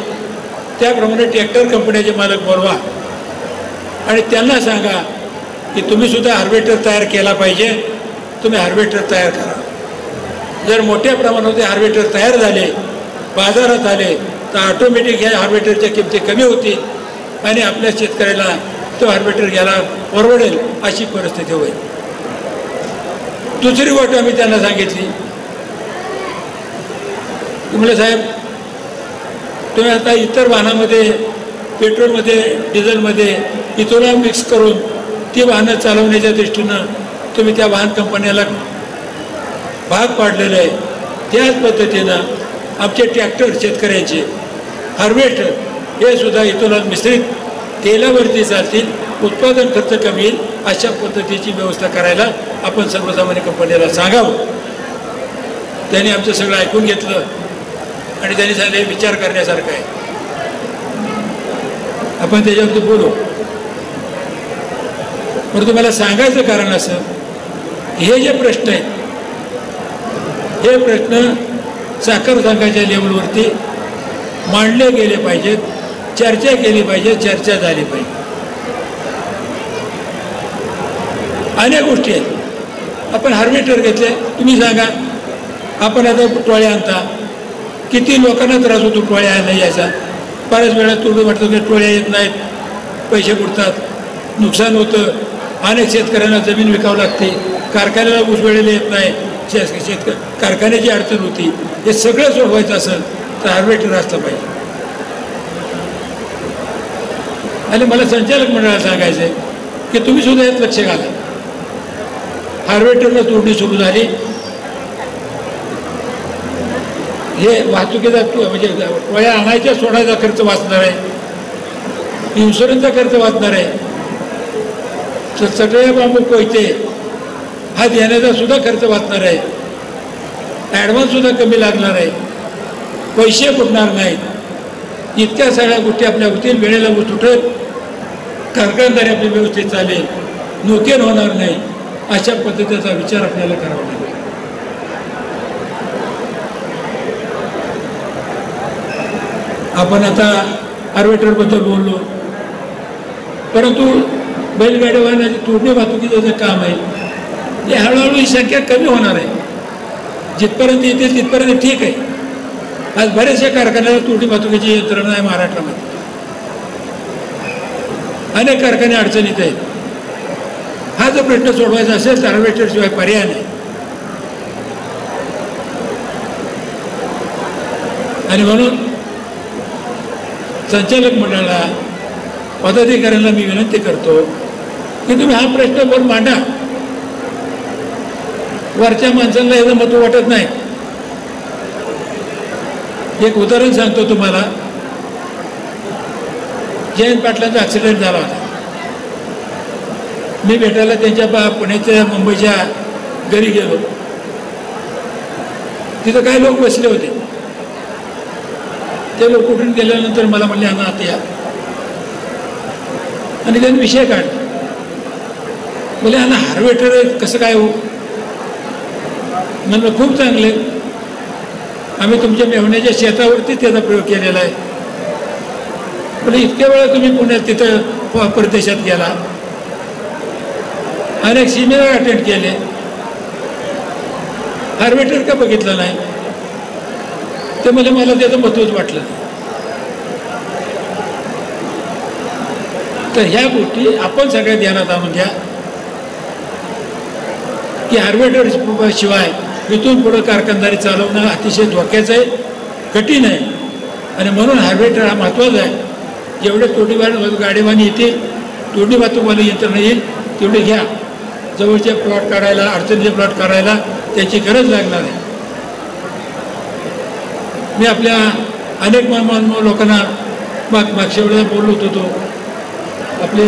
त्याप्रमाणे ट्रॅक्टर कंपन्याचे मालक बोलवा आणि त्यांना सांगा की तुम्हीसुद्धा हार्वेस्टर तयार केला पाहिजे, तुम्ही हार्वेस्टर तयार करा. जर मोठ्या प्रमाणात हार्वेस्टर तयार झाले, बाजारात आले, तर ऑटोमॅटिक ह्या हार्वेस्टरच्या किमती कमी होतील आणि आपल्या शेतकऱ्याला तो हार्वेस्टर घ्यायला परवडेल अशी परिस्थिती होईल. दुसरी गोष्ट आम्ही त्यांना सांगितली की म्हटलं साहेब तुम्ही आता इतर वाहनामध्ये पेट्रोलमध्ये डिझेलमध्ये इथोला मिक्स करून ती वाहनं चालवण्याच्या दृष्टीनं तुम्ही त्या वाहन कंपन्याला भाग पाडलेला आहे. त्याच पद्धतीनं आमचे ट्रॅक्टर शेतकऱ्यांचे हार्वेस्टर हे सुद्धा इथोला मिश्रित तेलावरती चालतील, उत्पादन खर्च कमी येईल अशा पद्धतीची व्यवस्था करायला आपण सर्वसामान्य कंपनीला सांगावं. त्यांनी आमचं सगळं ऐकून घेतलं आणि त्यांनी सांगितलं विचार करण्यासारखं आहे, आपण त्याच्यावरती बोलू. पण तुम्हाला सांगायचं कारण असं की हे जे प्रश्न आहेत हे प्रश्न साखर संघाच्या लेवलवरती मांडले गेले पाहिजेत, चर्चा केली पाहिजे, चर्चा झाली पाहिजे. अनेक गोष्टी आहेत. आपण हार्वेस्टर घेतले, तुम्ही सांगा आपण आता टोळ्या आणता, किती लोकांना त्रास होतो टोळ्या नाही यायचा. बऱ्याच वेळा तुम्ही वाटतं की टोळ्या येत नाहीत, पैसे बुडतात, नुकसान होतं, अनेक शेतकऱ्यांना जमीन विकावं लागते, कारखान्याला ऊस वेळेला येत नाही, कारखान्याची अडचण होती. हे सगळं सोडवायचं असेल तर हार्वेस्टर असलं पाहिजे. आणि मला संचालक मंडळाला सांगायचं आहे की तुम्ही सुद्धा यात लक्ष घाला. हार्वेस्टरला तोडणी सुरू झाली, हे वाहतुकीचा म्हणजे टोळ्या आणायच्या सोडायचा खर्च वाचणार आहे, इन्शुरन्सचा खर्च वाचणार आहे, सगळे बांबू कोयते हा देण्याचा सुद्धा खर्च वाचणार आहे, ॲडव्हान्स सुद्धा कमी लागणार आहे, पैसे बुडणार नाहीत. इतक्या सगळ्या गोष्टी आपल्या होतील, वेळेला ऊस तुटेल, कारखानदारी आपली व्यवस्थित चालेल, नुकसान होणार नाही, अशा पद्धतीचा विचार आपल्याला करावा लागेल. आपण आता हार्वेस्टरबद्दल बोललो, परंतु बैलगाडी वाहनाची तोडणी वाहतुकीचं जे काम आहे ते हळूहळू ही संख्या कमी होणार आहे. जिथपर्यंत येते तिथपर्यंत ठीक आहे. आज बऱ्याचशा कारखान्याला तोडणी वाहतुकीची यंत्रणा आहे महाराष्ट्रामध्ये, अनेक कारखाने अडचणीत आहेत. हा जर प्रश्न सोडवायचा असेल तर हार्वेस्टरशिवाय पर्याय नाही. आणि म्हणून संचालक मंडळाला पदाधिकाऱ्यांना मी विनंती करतो की तुम्ही हा प्रश्न वर मांडा. वरच्या माणसांना याचं महत्त्व वाटत नाही. एक उदाहरण सांगतो तुम्हाला. जयंत पाटलांचा ॲक्सिडेंट झाला होता. मी भेटायला त्यांच्या पुण्याच्या मुंबईच्या घरी गेलो. तिथं काही लोक बसले होते. ते लोक कुठून गेल्यानंतर मला म्हणले आणा आता या, आणि त्यांनी विषय काढला. बोले आणा हार्वेस्टर कसं काय हो? म्हणलं खूप चांगले, आम्ही तुमच्या मेहण्याच्या शेतावरती त्याचा प्रयोग केलेला आहे. पण इतक्या वेळा तुम्ही पुण्यात तिथं परदेशात गेला, अनेक सेमिनार अटेंड केले, हार्वेस्टर का बघितलं नाही? ते मला त्याचं महत्त्वच वाटलं. तर ह्या गोष्टी आपण सगळ्या ध्यानात आणून घ्या की हार्वेस्टर शिवाय इथून पुढं कारखानदारी चालवणं अतिशय धोक्याचं आहे, कठीण आहे. आणि म्हणून हार्वेस्टर हा महत्त्वाचा आहे. जेवढे गाडीवानी येतील, तोडणी वाहतूकवाली यंत्रणा येईल तेवढे घ्या. जवळचे प्लॉट काढायला, अडचणीचे प्लॉट काढायला त्याची गरज लागणार आहे. मी आपल्या अनेक लोकांना मागच्या वेळेला बोलत होतो, आपले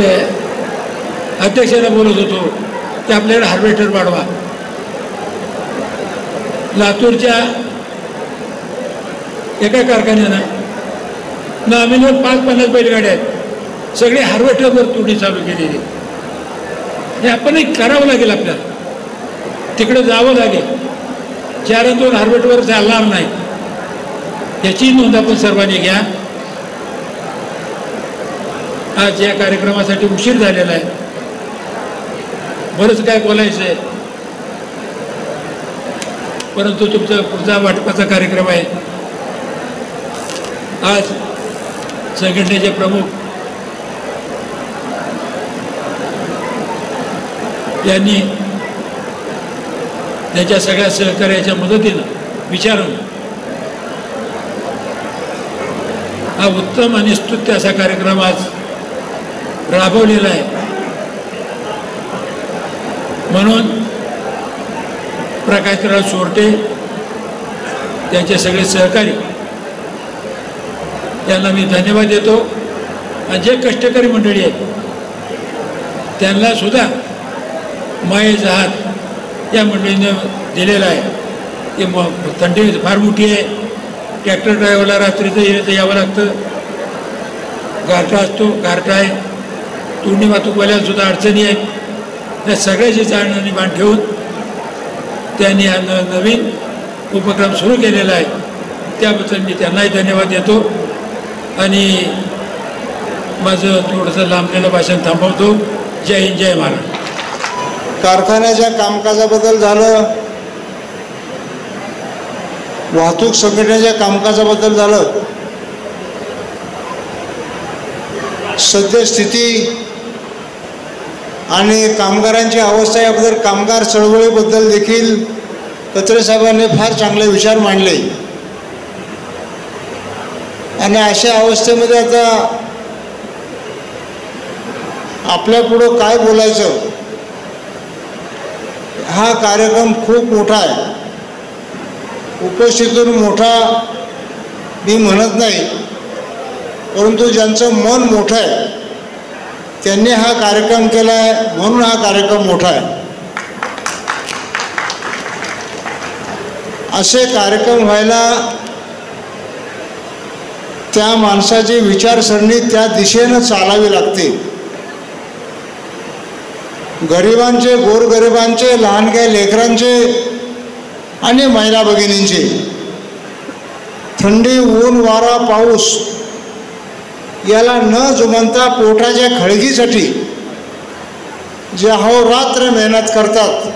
अध्यक्षाला बोलत होतो की आपल्याकडे हार्वेस्टर वाढवा. एका कारखान्यानं नॉमिनल 5-50 बैलगाड्या आहेत, सगळे हार्वेस्टरवर तोडी चालू केलेली. हे आपण एक करावं लागेल, आपल्याला तिकडे जावं लागेल. 4-2 हार्वेस्टरवर चालणार नाही, याची नोंद आपण सर्वांनी घ्या. आज या कार्यक्रमासाठी उशीर झालेला आहे, बरंच काय बोलायचं आहे, परंतु तुमचा पुढचा वाटपाचा कार्यक्रम आहे. आज संघटनेचे प्रमुख यांनी त्यांच्या सगळ्या सहकार्याच्या मदतीनं विचारून हा उत्तम आणि स्तुत्य असा कार्यक्रम आज राबवलेला आहे. म्हणून प्रकाशराव चोरटे त्यांचे सगळे सहकारी यांना मी धन्यवाद देतो. आणि जे कष्टकरी मंडळी आहेत त्यांना सुद्धा मायेचा हात या मंडळीनं दिलेला आहे. की मग थंडी फार मोठी आहे, ट्रॅक्टर ड्रायव्हरला रात्रीचं यावं लागतं, गारठा असतो, गारठा आहे, तोंडी वाहतूकवाल्याला सुद्धा अडचणी आहेत. या सगळ्याची जाण आणि भान ठेवून त्यांनी हा नवीन उपक्रम सुरू केलेला आहे. त्याबद्दल मी त्यांनाही धन्यवाद देतो आणि माझं थोडंसं लांबलेलं भाषण थांबवतो. जय हिंद, जय महाराष्ट्र. कारखान्याच्या कामकाजाबद्दल झालं, वाहतूक संघटनेच्या कामकाजाबद्दल झालं, सद्यस्थिती आणि कामगारांची अवस्था याबद्दल, कामगार चळवळीबद्दल देखील कचरे साहेबांनी फार चांगले विचार मांडले. आणि अशा अवस्थेमध्ये आता आपल्यापुढं काय बोलायचं, हा कार्यक्रम खूप मोठा आहे. उपस्थितीतून मोठा मी म्हणत नाही, परंतु ज्यांचं मन मोठं आहे त्यांनी हा कार्यक्रम केला आहे, म्हणून हा कार्यक्रम मोठा आहे. असे कार्यक्रम व्हायला त्या माणसाची विचारसरणी त्या दिशेनं चालावी लागते. गरिबांचे, गोरगरिबांचे, लहानग्या लेकरांचे आणि महिला भगिनींचे थंडी, ऊन, वारा, पाऊस याला न जुमानता पोटाच्या खळगीसाठी जे अहोरात्र मेहनत करतात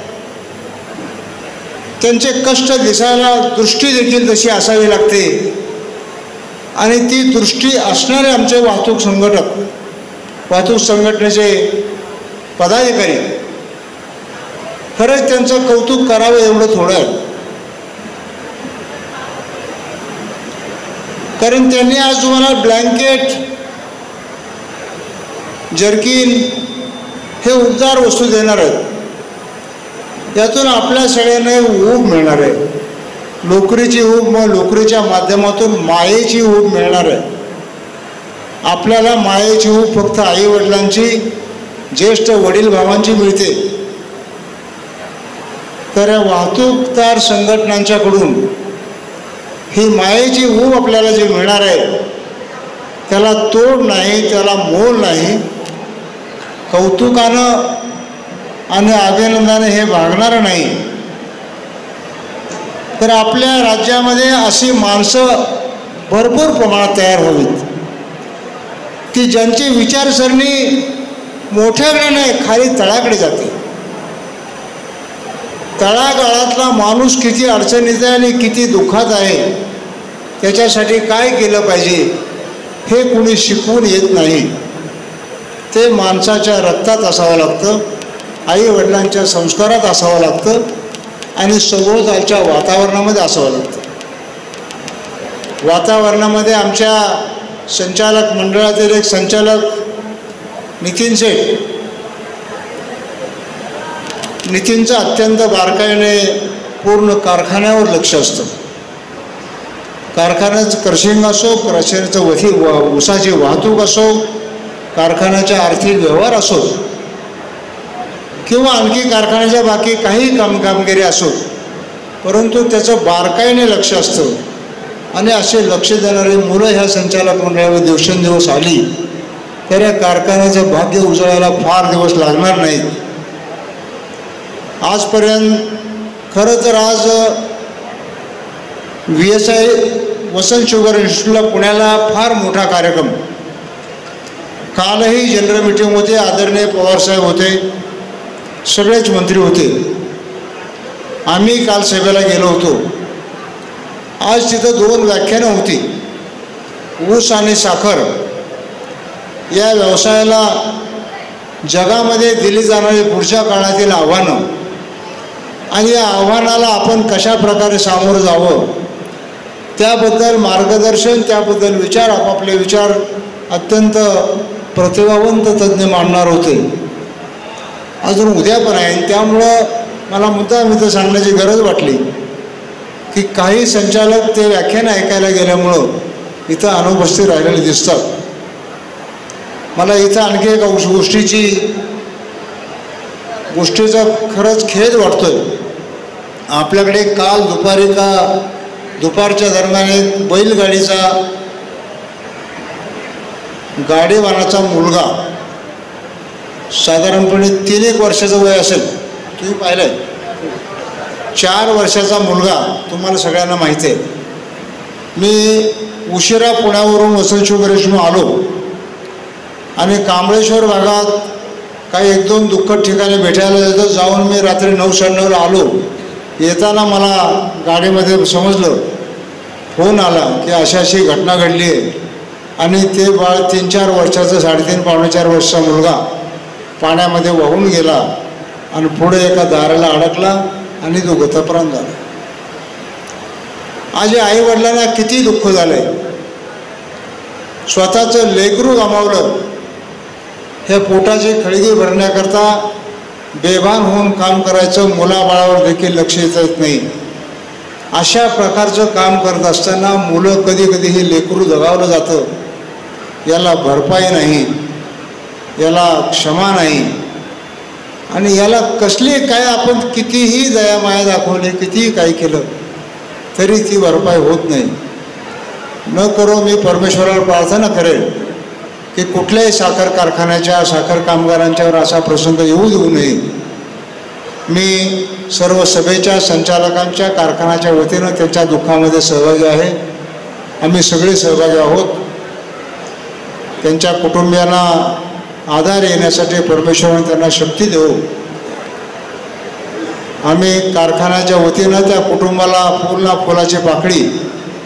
त्यांचे कष्ट दिसायला दृष्टी देखील तशी असावी लागते. आणि ती दृष्टी असणारे आमचे वाहतूक संघटक, वाहतूक संघटनेचे पदाधिकारी, खरंच त्यांचं कौतुक करावं एवढं थोडं आहे. कारण त्यांनी आज तुम्हाला ब्लँकेट, जर्किन हे उबदार वस्तू देणार आहेत. यातून आपल्या सगळ्यांना ऊब मिळणार आहे, नोकरीची ऊब, मग नोकरीच्या माध्यमातून मायेची ऊब मिळणार आहे. आपल्याला मायेची ऊब फक्त आईवडिलांची, ज्येष्ठ वडील भावांची मिळते. तर वाहतूकदार संघटनांच्याकडून ही मायेची ऊब आपल्याला जी मिळणार आहे त्याला तोड नाही, त्याला मोल नाही. कौतुकानं आणि अभिनंदाने हे भागणारं नाही. तर आपल्या राज्यामध्ये अशी माणसं भरपूर प्रमाणात तयार व्हावीत की ज्यांची विचारसरणी मोठ्याकडे नाही, खाली तळाकडे जाते. तळागाळातला माणूस किती अडचणीत आहे आणि किती दुःखात आहे, त्याच्यासाठी काय केलं पाहिजे हे कुणी शिकवून येत नाही. ते माणसाच्या रक्तात असावं लागतं, आईवडिलांच्या संस्कारात असावं लागतं आणि सभोवतालच्या वातावरणामध्ये असावं लागतं. वातावरणामध्ये आमच्या संचालक मंडळातील एक संचालक नितीन सेठ, नितीनचं अत्यंत बारकाईने पूर्ण कारखान्यावर लक्ष असतं. कारखान्याचं क्रशिंग असो, क्रशरचं ऊसाची वाहतूक असो, कारखान्याच्या आर्थिक व्यवहार असो किंवा आणखी कारखान्याच्या बाकी काही कामगिरी असो, परंतु त्याचं बारकाईने लक्ष असतं. आणि असे लक्ष देणारी मुलं ह्या संचालक मंडळावर दिवसेंदिवस आली तर या कारखान्याचं भाग्य उजळायला फार दिवस लागणार नाहीत. आजपर्यंत खरं तर आज VSI वसंत शुगर इन्स्टिट्यूटला पुण्याला फार मोठा कार्यक्रम. कालही जनरल मीटिंग होते, आदरणीय पवारसाहेब होते, सगळेच मंत्री होते. आम्ही काल सभेला गेलो होतो. आज तिथं 2 व्याख्यानं होती. ऊस आणि साखर या व्यवसायाला जगामध्ये दिली जाणारी पुढच्या काळातील आव्हानं आणि या आव्हानाला आपण कशा प्रकारे सामोरं जावं त्याबद्दल मार्गदर्शन, त्याबद्दल विचार, आपापले विचार अत्यंत प्रतिभावंत तज्ज्ञ मांडणार होते. अजून उद्या पण आहे. त्यामुळं मला मुद्दाम इथं सांगण्याची गरज वाटली की काही संचालक ते व्याख्यान ऐकायला गेल्यामुळं इथं अनुपस्थित राहिलेले दिसतात. मला इथं आणखी एका गोष्टीचा खरंच खेद वाटतोय. आपल्याकडे काल दुपारच्या दरम्यान बैलगाडीचा गाडीवानाचा मुलगा, साधारणपणे 3-1 वर्षाचं वय असेल, तुम्ही पाहिलं आहे, 4 वर्षाचा मुलगा, तुम्हाला सगळ्यांना माहिती आहे. मी उशिरा पुण्यावरून वसंत शुगर इन्स्टिट्यूटला आलो आणि कांबळेश्वर भागात काही 1-2 दुःखद ठिकाणी भेटायला जाऊन मी रात्री 9-9:30 आलो. येताना मला गाडीमध्ये समजलं, फोन आला की अशी घटना घडली आहे आणि ते बाळ 3-4 वर्षाचं, 3.5-4 वर्षाचा मुलगा पाण्यामध्ये वाहून गेला आणि पुढे एका दाराला अडकला आणि तो गतप्राण झाला. आज आईवडिलांना किती दुःख झालंय. स्वतःचं लेकरू गमावलं. हे पोटाची खळगी भरण्याकरता बेभान होऊन काम करायचं, मुलाबाळावर देखील लक्ष येत नाही. अशा प्रकारचं काम करत असताना मुलं कधी हे लेकरू जगावलं जातं. याला भरपाई नाही, याला क्षमा नाही आणि याला कसली काय, आपण कितीही दयामाया दाखवली, कितीही काही केलं तरी ती भरपाई होत नाही. न करो मी परमेश्वरावर प्रार्थना करेन की कुठल्याही साखर कारखान्याच्या, साखर कामगारांच्यावर असा प्रसंग येऊ देऊ नये. मी सर्व सभेच्या संचालकांच्या, कारखान्याच्या वतीनं त्यांच्या दुःखामध्ये सहभागी आहे. आम्ही सगळे सहभागी आहोत. त्यांच्या कुटुंबियांना आधार येण्यासाठी परमेश्वराने त्यांना शक्ती देऊ. आम्ही कारखान्याच्या वतीनं त्या कुटुंबाला फुलाची पाकळी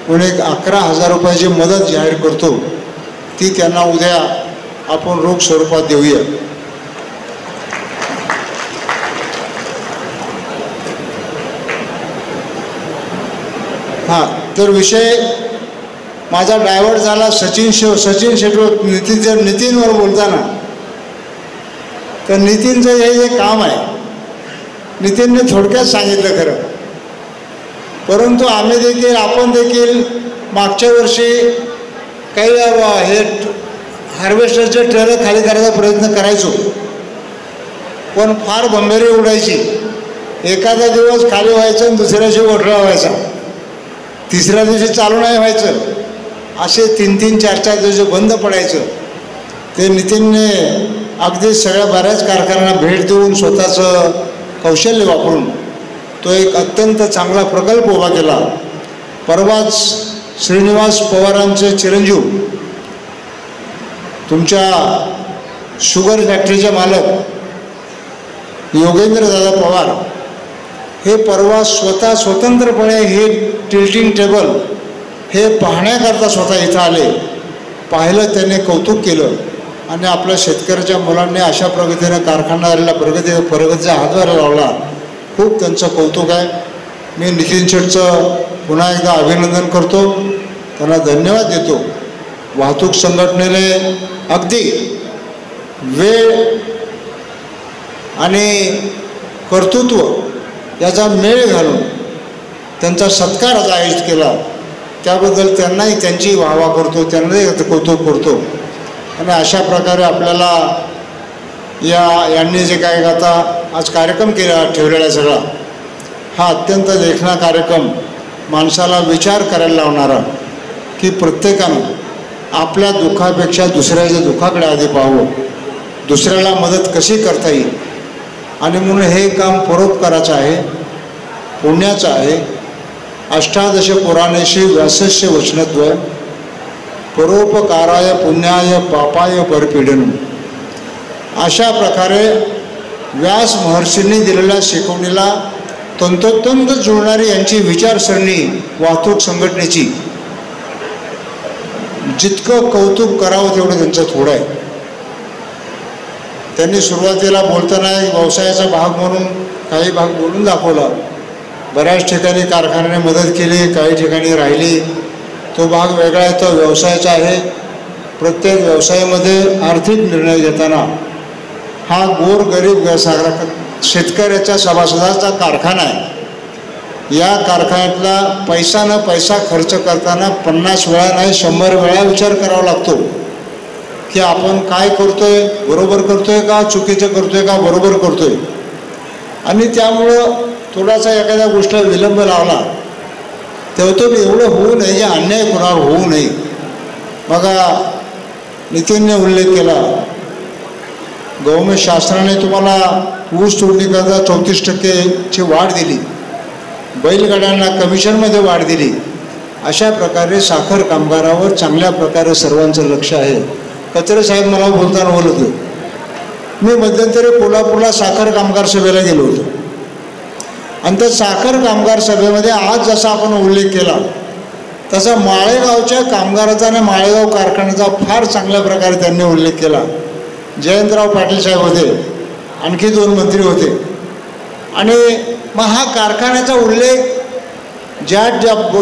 म्हणून 11,000 रुपयाची मदत जाहीर करतो. ती त्यांना उद्या आपण रोख स्वरूपात देऊया. हां, तर विषय माझा डायव्हर्ट झाला. सचिन शेट्टी नितीनवर बोलताना, तर नितीनचं हे काम आहे. नितीनने थोडक्यात सांगितलं खरं, परंतु आम्ही देखील, आपण देखील मागच्या वर्षी काही हे हार्वेस्टरचे ट्रेलर खाली करायचा प्रयत्न करायचो, पण फार बंबेरी उडायची. एखादा दिवस खाली व्हायचं आणि दुसऱ्या दिवशी वठरा व्हायचा, तिसऱ्या दिवशी चालू नाही व्हायचं. असे 3-3, 4-4 दिवस बंद पडायचं. ते नितीनने अगदी सगळ्या बऱ्याच कारखान्यांना भेट देऊन स्वतःचं कौशल्य वापरून तो एक अत्यंत चांगला प्रकल्प उभा केला. परवाच श्रीनिवास पवारांचे चिरंजीव, तुमच्या शुगर फॅक्टरीचे मालक योगेंद्र दादा पवार हे परवा स्वतंत्रपणे हे टिल्टिंग टेबल हे पाहण्याकरता स्वतः इथं आले. पाहिलं, त्यांनी कौतुक केलं आणि आपल्या शेतकऱ्याच्या मुलांनी अशा प्रगतीने कारखानदारीला प्रगतीचा हातभार लावला. खूप त्यांचं कौतुक आहे. मी नितीन शेठचं पुन्हा एकदा अभिनंदन करतो, त्यांना धन्यवाद देतो. वाहतूक संघटनेने अगदी वेळ आणि कर्तृत्व याचा मेळ घालून त्यांचा सत्कार आज आयोजित केला. त्याबद्दल त्यांनाही त्यांची वाहवा करतो, त्यांनाही कौतुक करतो. आणि अशा प्रकारे आपल्याला यांनी जे काय आता आज कार्यक्रम ठेवलेला आहे सगळा, हा अत्यंत देखणा कार्यक्रम माणसाला विचार करायला लावणारा, की प्रत्येकानं आपल्या दुःखापेक्षा दुसऱ्याच्या दुःखाकडे आधी पाहावं, दुसऱ्याला मदत कशी करता येईल. आणि म्हणून हे काम परोपकाराचं आहे, पुण्याचं आहे. अष्टादश पुराणेषु व्यासस्य वचनद्वयम् परोपकाराय पुण्याय पापाय परपीडनम्. अशा प्रकारे व्यास महर्षींनी दिलेल्या शिकवणीला तंतोतंत जुळणारी यांची विचारसरणी वाहतूक संघटनेची, जितकं कौतुक करावं तेवढं त्यांचं थोडं आहे. त्यांनी सुरुवातीला बोलताना व्यवसायाचा भाग म्हणून काही भाग बोलून दाखवला. बऱ्याच ठिकाणी कारखान्याने मदत केली, काही ठिकाणी राहिली. तो भाग वेगळा आहे, तो व्यवसायाचा आहे. प्रत्येक व्यवसायामध्ये आर्थिक निर्णय घेताना हा गोरगरीब शेतकऱ्याच्या सभासदाचा कारखाना आहे. या कारखान्यातला पैसा न पैसा खर्च करताना 50 वेळा नाही 100 वेळा विचार करावा लागतो की आपण काय करतोय, बरोबर करतोय का, चुकीचं करतोय का, बरोबर करतोय. आणि त्यामुळं थोडासा एखाद्या गोष्टीला विलंब लावला तेव्हा तो एवढं होऊ नये, जे अन्याय कोणावर होऊ नये. बघा, नितीनने उल्लेख केला, गव्हर्नमेंट शासनाने तुम्हाला ऊस तोडणीकरता 34% वाढ दिली, बैलगाड्यांना कमिशनमध्ये वाढ दिली. अशा प्रकारे साखर कामगारावर चांगल्या प्रकारे सर्वांचं लक्ष आहे. कचरे साहेब मला बोलताना बोलत होते, मी मध्यंतरी कोल्हापूरला साखर कामगार सभेला गेलो होतो. आणि त्या साखर कामगार सभेमध्ये आज जसा आपण उल्लेख केला तसा माळेगावच्या कामगाराचा आणि माळेगाव कारखान्याचा फार चांगल्या प्रकारे त्यांनी उल्लेख केला. जयंतराव पाटील साहेब होते, आणखी 2 मंत्री होते. आणि मग हा कारखान्याचा उल्लेख ज्या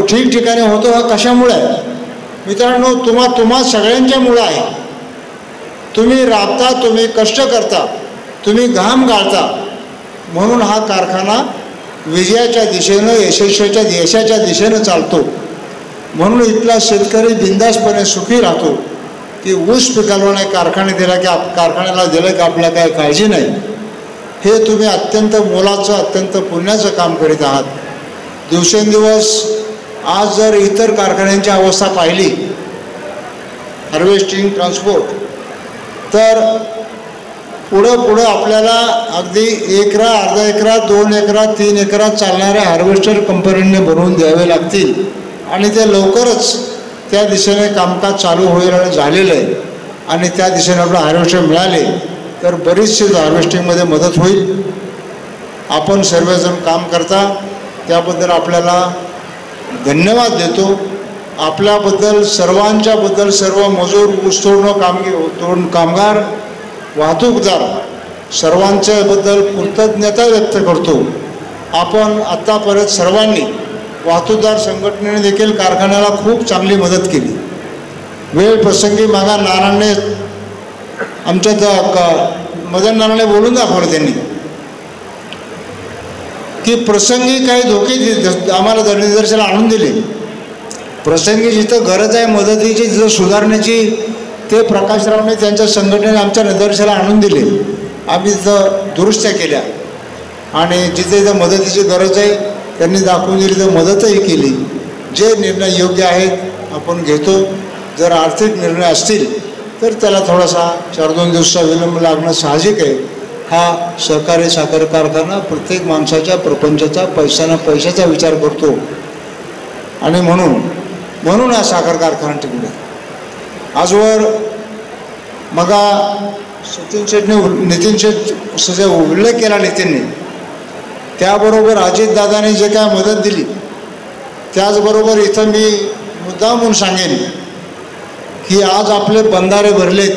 ठिकठिकाणी होतो हा कशामुळे आहे मित्रांनो? तुम्हा सगळ्यांच्यामुळं आहे. तुम्ही राबता, तुम्ही कष्ट करता, तुम्ही घाम गाळता, म्हणून हा कारखाना विजयाच्या दिशेनं, यशाच्या दिशेनं चालतो. म्हणून इथला शेतकरी बिंदासपणे सुखी राहतो की ऊस पिकाला नाही कारखाने दिला की कारखान्याला दिलं की आपल्याला काय काळजी नाही. हे तुम्ही अत्यंत मोलाचं, अत्यंत पुण्याचं काम करीत आहात. दिवसेंदिवस आज जर इतर कारखान्यांची अवस्था पाहिली, हार्वेस्टिंग, ट्रान्सपोर्ट, तर पुढं आपल्याला अगदी 1 एकरा, अर्धा एकरा, 2 एकरा, 3 एकरात चालणाऱ्या हार्वेस्टर कंपनीने बनवून द्यावे लागतील. आणि ते लवकरच त्या दिशेने कामकाज चालू होईल आणि झालेलं आहे. आणि त्या दिशेने आपलं हार्वेस्टर मिळाले तर बरीचशी हार्वेस्टिंगमध्ये मदत होईल. आपण सर्वजण काम करता त्याबद्दल आपल्याला धन्यवाद देतो. आपल्याबद्दल, सर्वांच्याबद्दल, सर्व मजूर, ऊस तोडणं कामगार, वाहतूकदार सर्वांच्याबद्दल कृतज्ञता व्यक्त करतो. आपण आत्तापर्यंत सर्वांनी, वाहतूकदार संघटनेने देखील कारखान्याला खूप चांगली मदत केली. वेळ प्रसंगी मागा नानांनी, आमच्या मदन नानाने बोलून दाखवलं त्यांनी की प्रसंगी काही धोके आम्हाला निदर्शनाला आणून दिले. प्रसंगी जिथं गरज आहे मदतीची, जिथं सुधारण्याची, ते प्रकाशरावने त्यांच्या संघटनेने आमच्या निदर्शनाला आणून दिले. आम्ही तिथं दुरुस्त्या केल्या आणि जिथे जिथं मदतीची गरज आहे त्यांनी दाखवून दिली तर मदतही केली. जे निर्णय योग्य आहेत आपण घेतो. जर आर्थिक निर्णय असतील तर त्याला थोडासा 4-2 दिवसाचा विलंब लागणं साहजिक आहे. हा सहकारी साखर कारखाना प्रत्येक माणसाच्या, प्रपंचाचा, पैशाचा विचार करतो आणि म्हणून हा साखर कारखाना टिकला. आजवर मगा नितीन शेठ उल्लेख केला नितीनने, त्याबरोबर अजितदादांनी जे काय मदत दिली त्याचबरोबर इथं मी मुद्दा म्हणून सांगेन की आज आपले बंधारे भरलेत.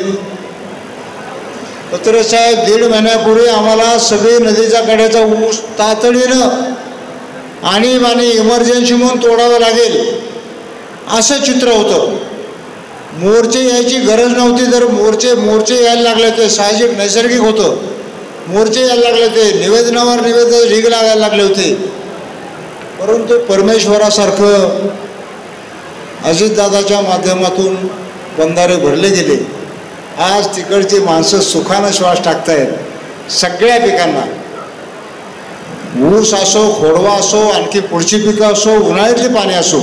पत्रसाहेब 1.5 महिन्यापूर्वी आम्हाला सगळे नदीच्या कड्याचा ऊस तातडीनं आणि इमर्जन्सी म्हणून तोडावं लागेल असं चित्र होतं. मोर्चे यायची गरज नव्हती. तर मोर्चे यायला लागले ते साहजिक, नैसर्गिक होतं. मोर्चे यायला लागले ते, निवेदनावर निवेदन ढीग लागायला लागले होते. परंतु परमेश्वरासारखं अजितदादाच्या माध्यमातून बंधारे भरले गेले. आज तिकडची माणसं सुखानं श्वास टाकतायत. सगळ्या पिकांना ऊस असो, खोडवा असो, आणखी पुढची पिकं असो, उन्हाळ्यातली पाणी असो,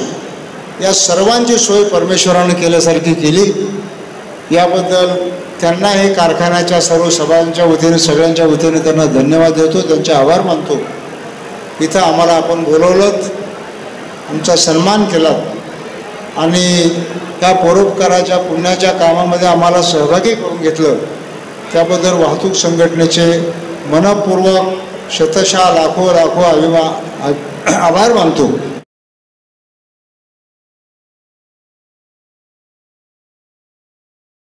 या सर्वांची सोय परमेश्वरानं केल्यासारखी केली. याबद्दल त्यांना हे कारखान्याच्या सर्व सभांच्या वतीने सगळ्यांच्या वतीने त्यांना धन्यवाद देतो, त्यांचे आभार मानतो. इथं आम्हाला आपण बोलवलं, आमचा सन्मान केला आणि त्या परोपकाराच्या पुण्याच्या कामामध्ये आम्हाला सहभागी करून घेतलं. त्याबद्दल वाहतूक संघटनेचे मनपूर्वक शतशः लाखो आभार मानतो.